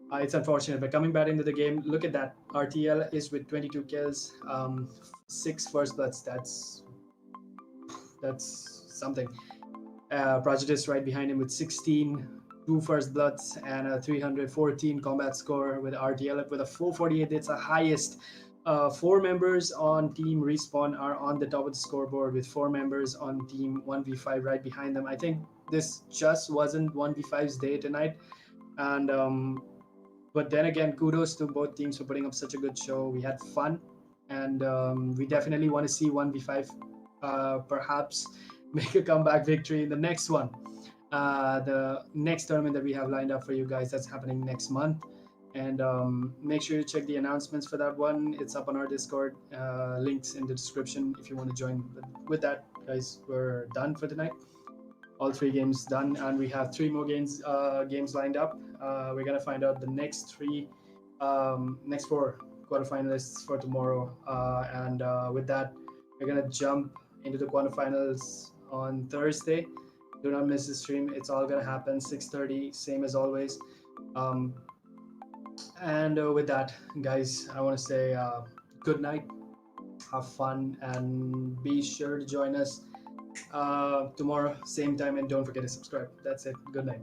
It's unfortunate, but coming back into the game, look at that. RTL is with 22 kills, 6 first bloods. That's something. Prejudice right behind him with 16, 2 first bloods, and a 314 combat score with RTL with a 448. It's the highest. 4 members on Team Respawn are on the top of the scoreboard with 4 members on Team 1v5 right behind them. I think this just wasn't 1v5's day tonight, and but then again, kudos to both teams for putting up such a good show. We had fun, and we definitely want to see 1v5 perhaps make a comeback victory in the next one. The next tournament that we have lined up for you guys, that's happening next month. And make sure you check the announcements for that one. It's up on our Discord. Links in the description if you want to join. With that, guys, we're done for tonight. All 3 games done, and we have 3 more games lined up. We're gonna find out the next 4 quarterfinalists for tomorrow, and with that, we're gonna jump into the quarterfinals on Thursday. Do not miss the stream. It's all gonna happen 6:30, same as always. And with that, guys, I want to say good night. Have fun, and be sure to join us tomorrow, same time, and don't forget to subscribe. That's it. Good night.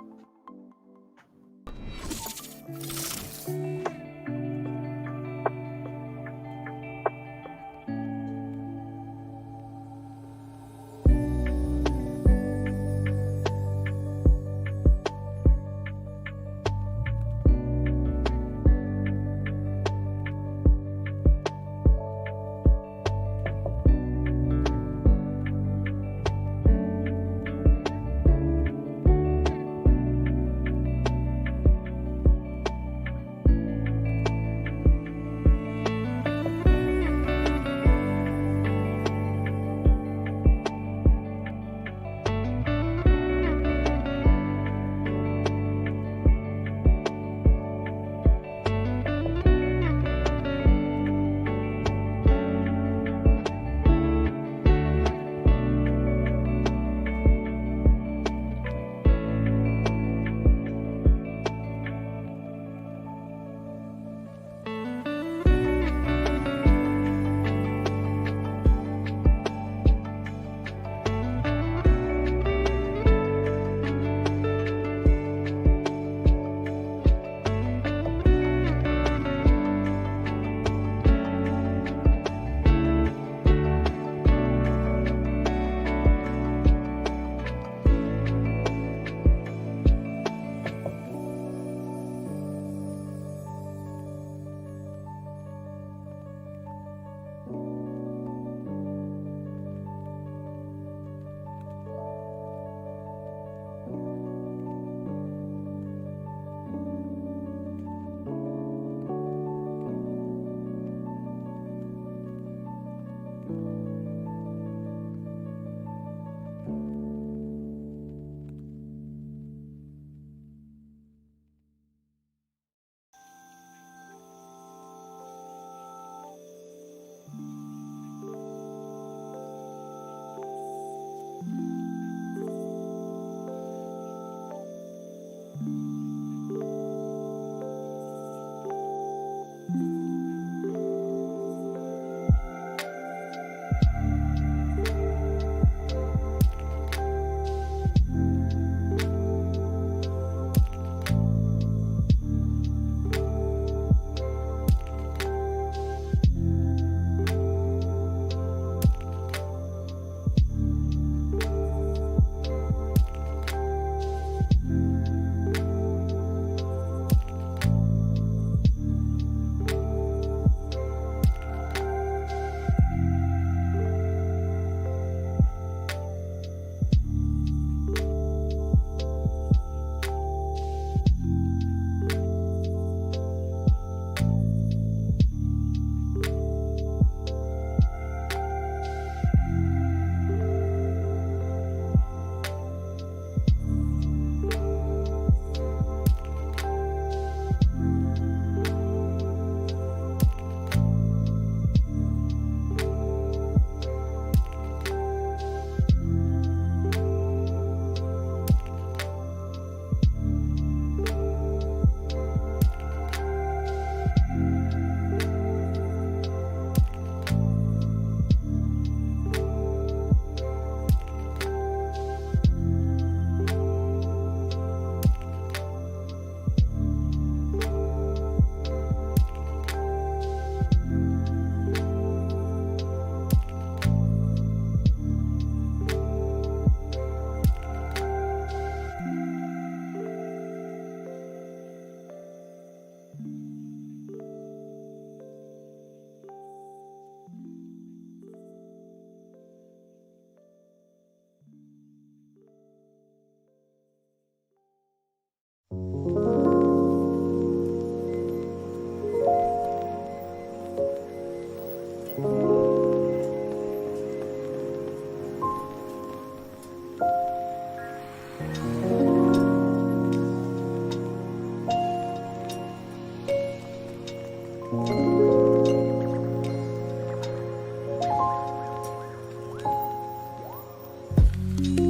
Reloading.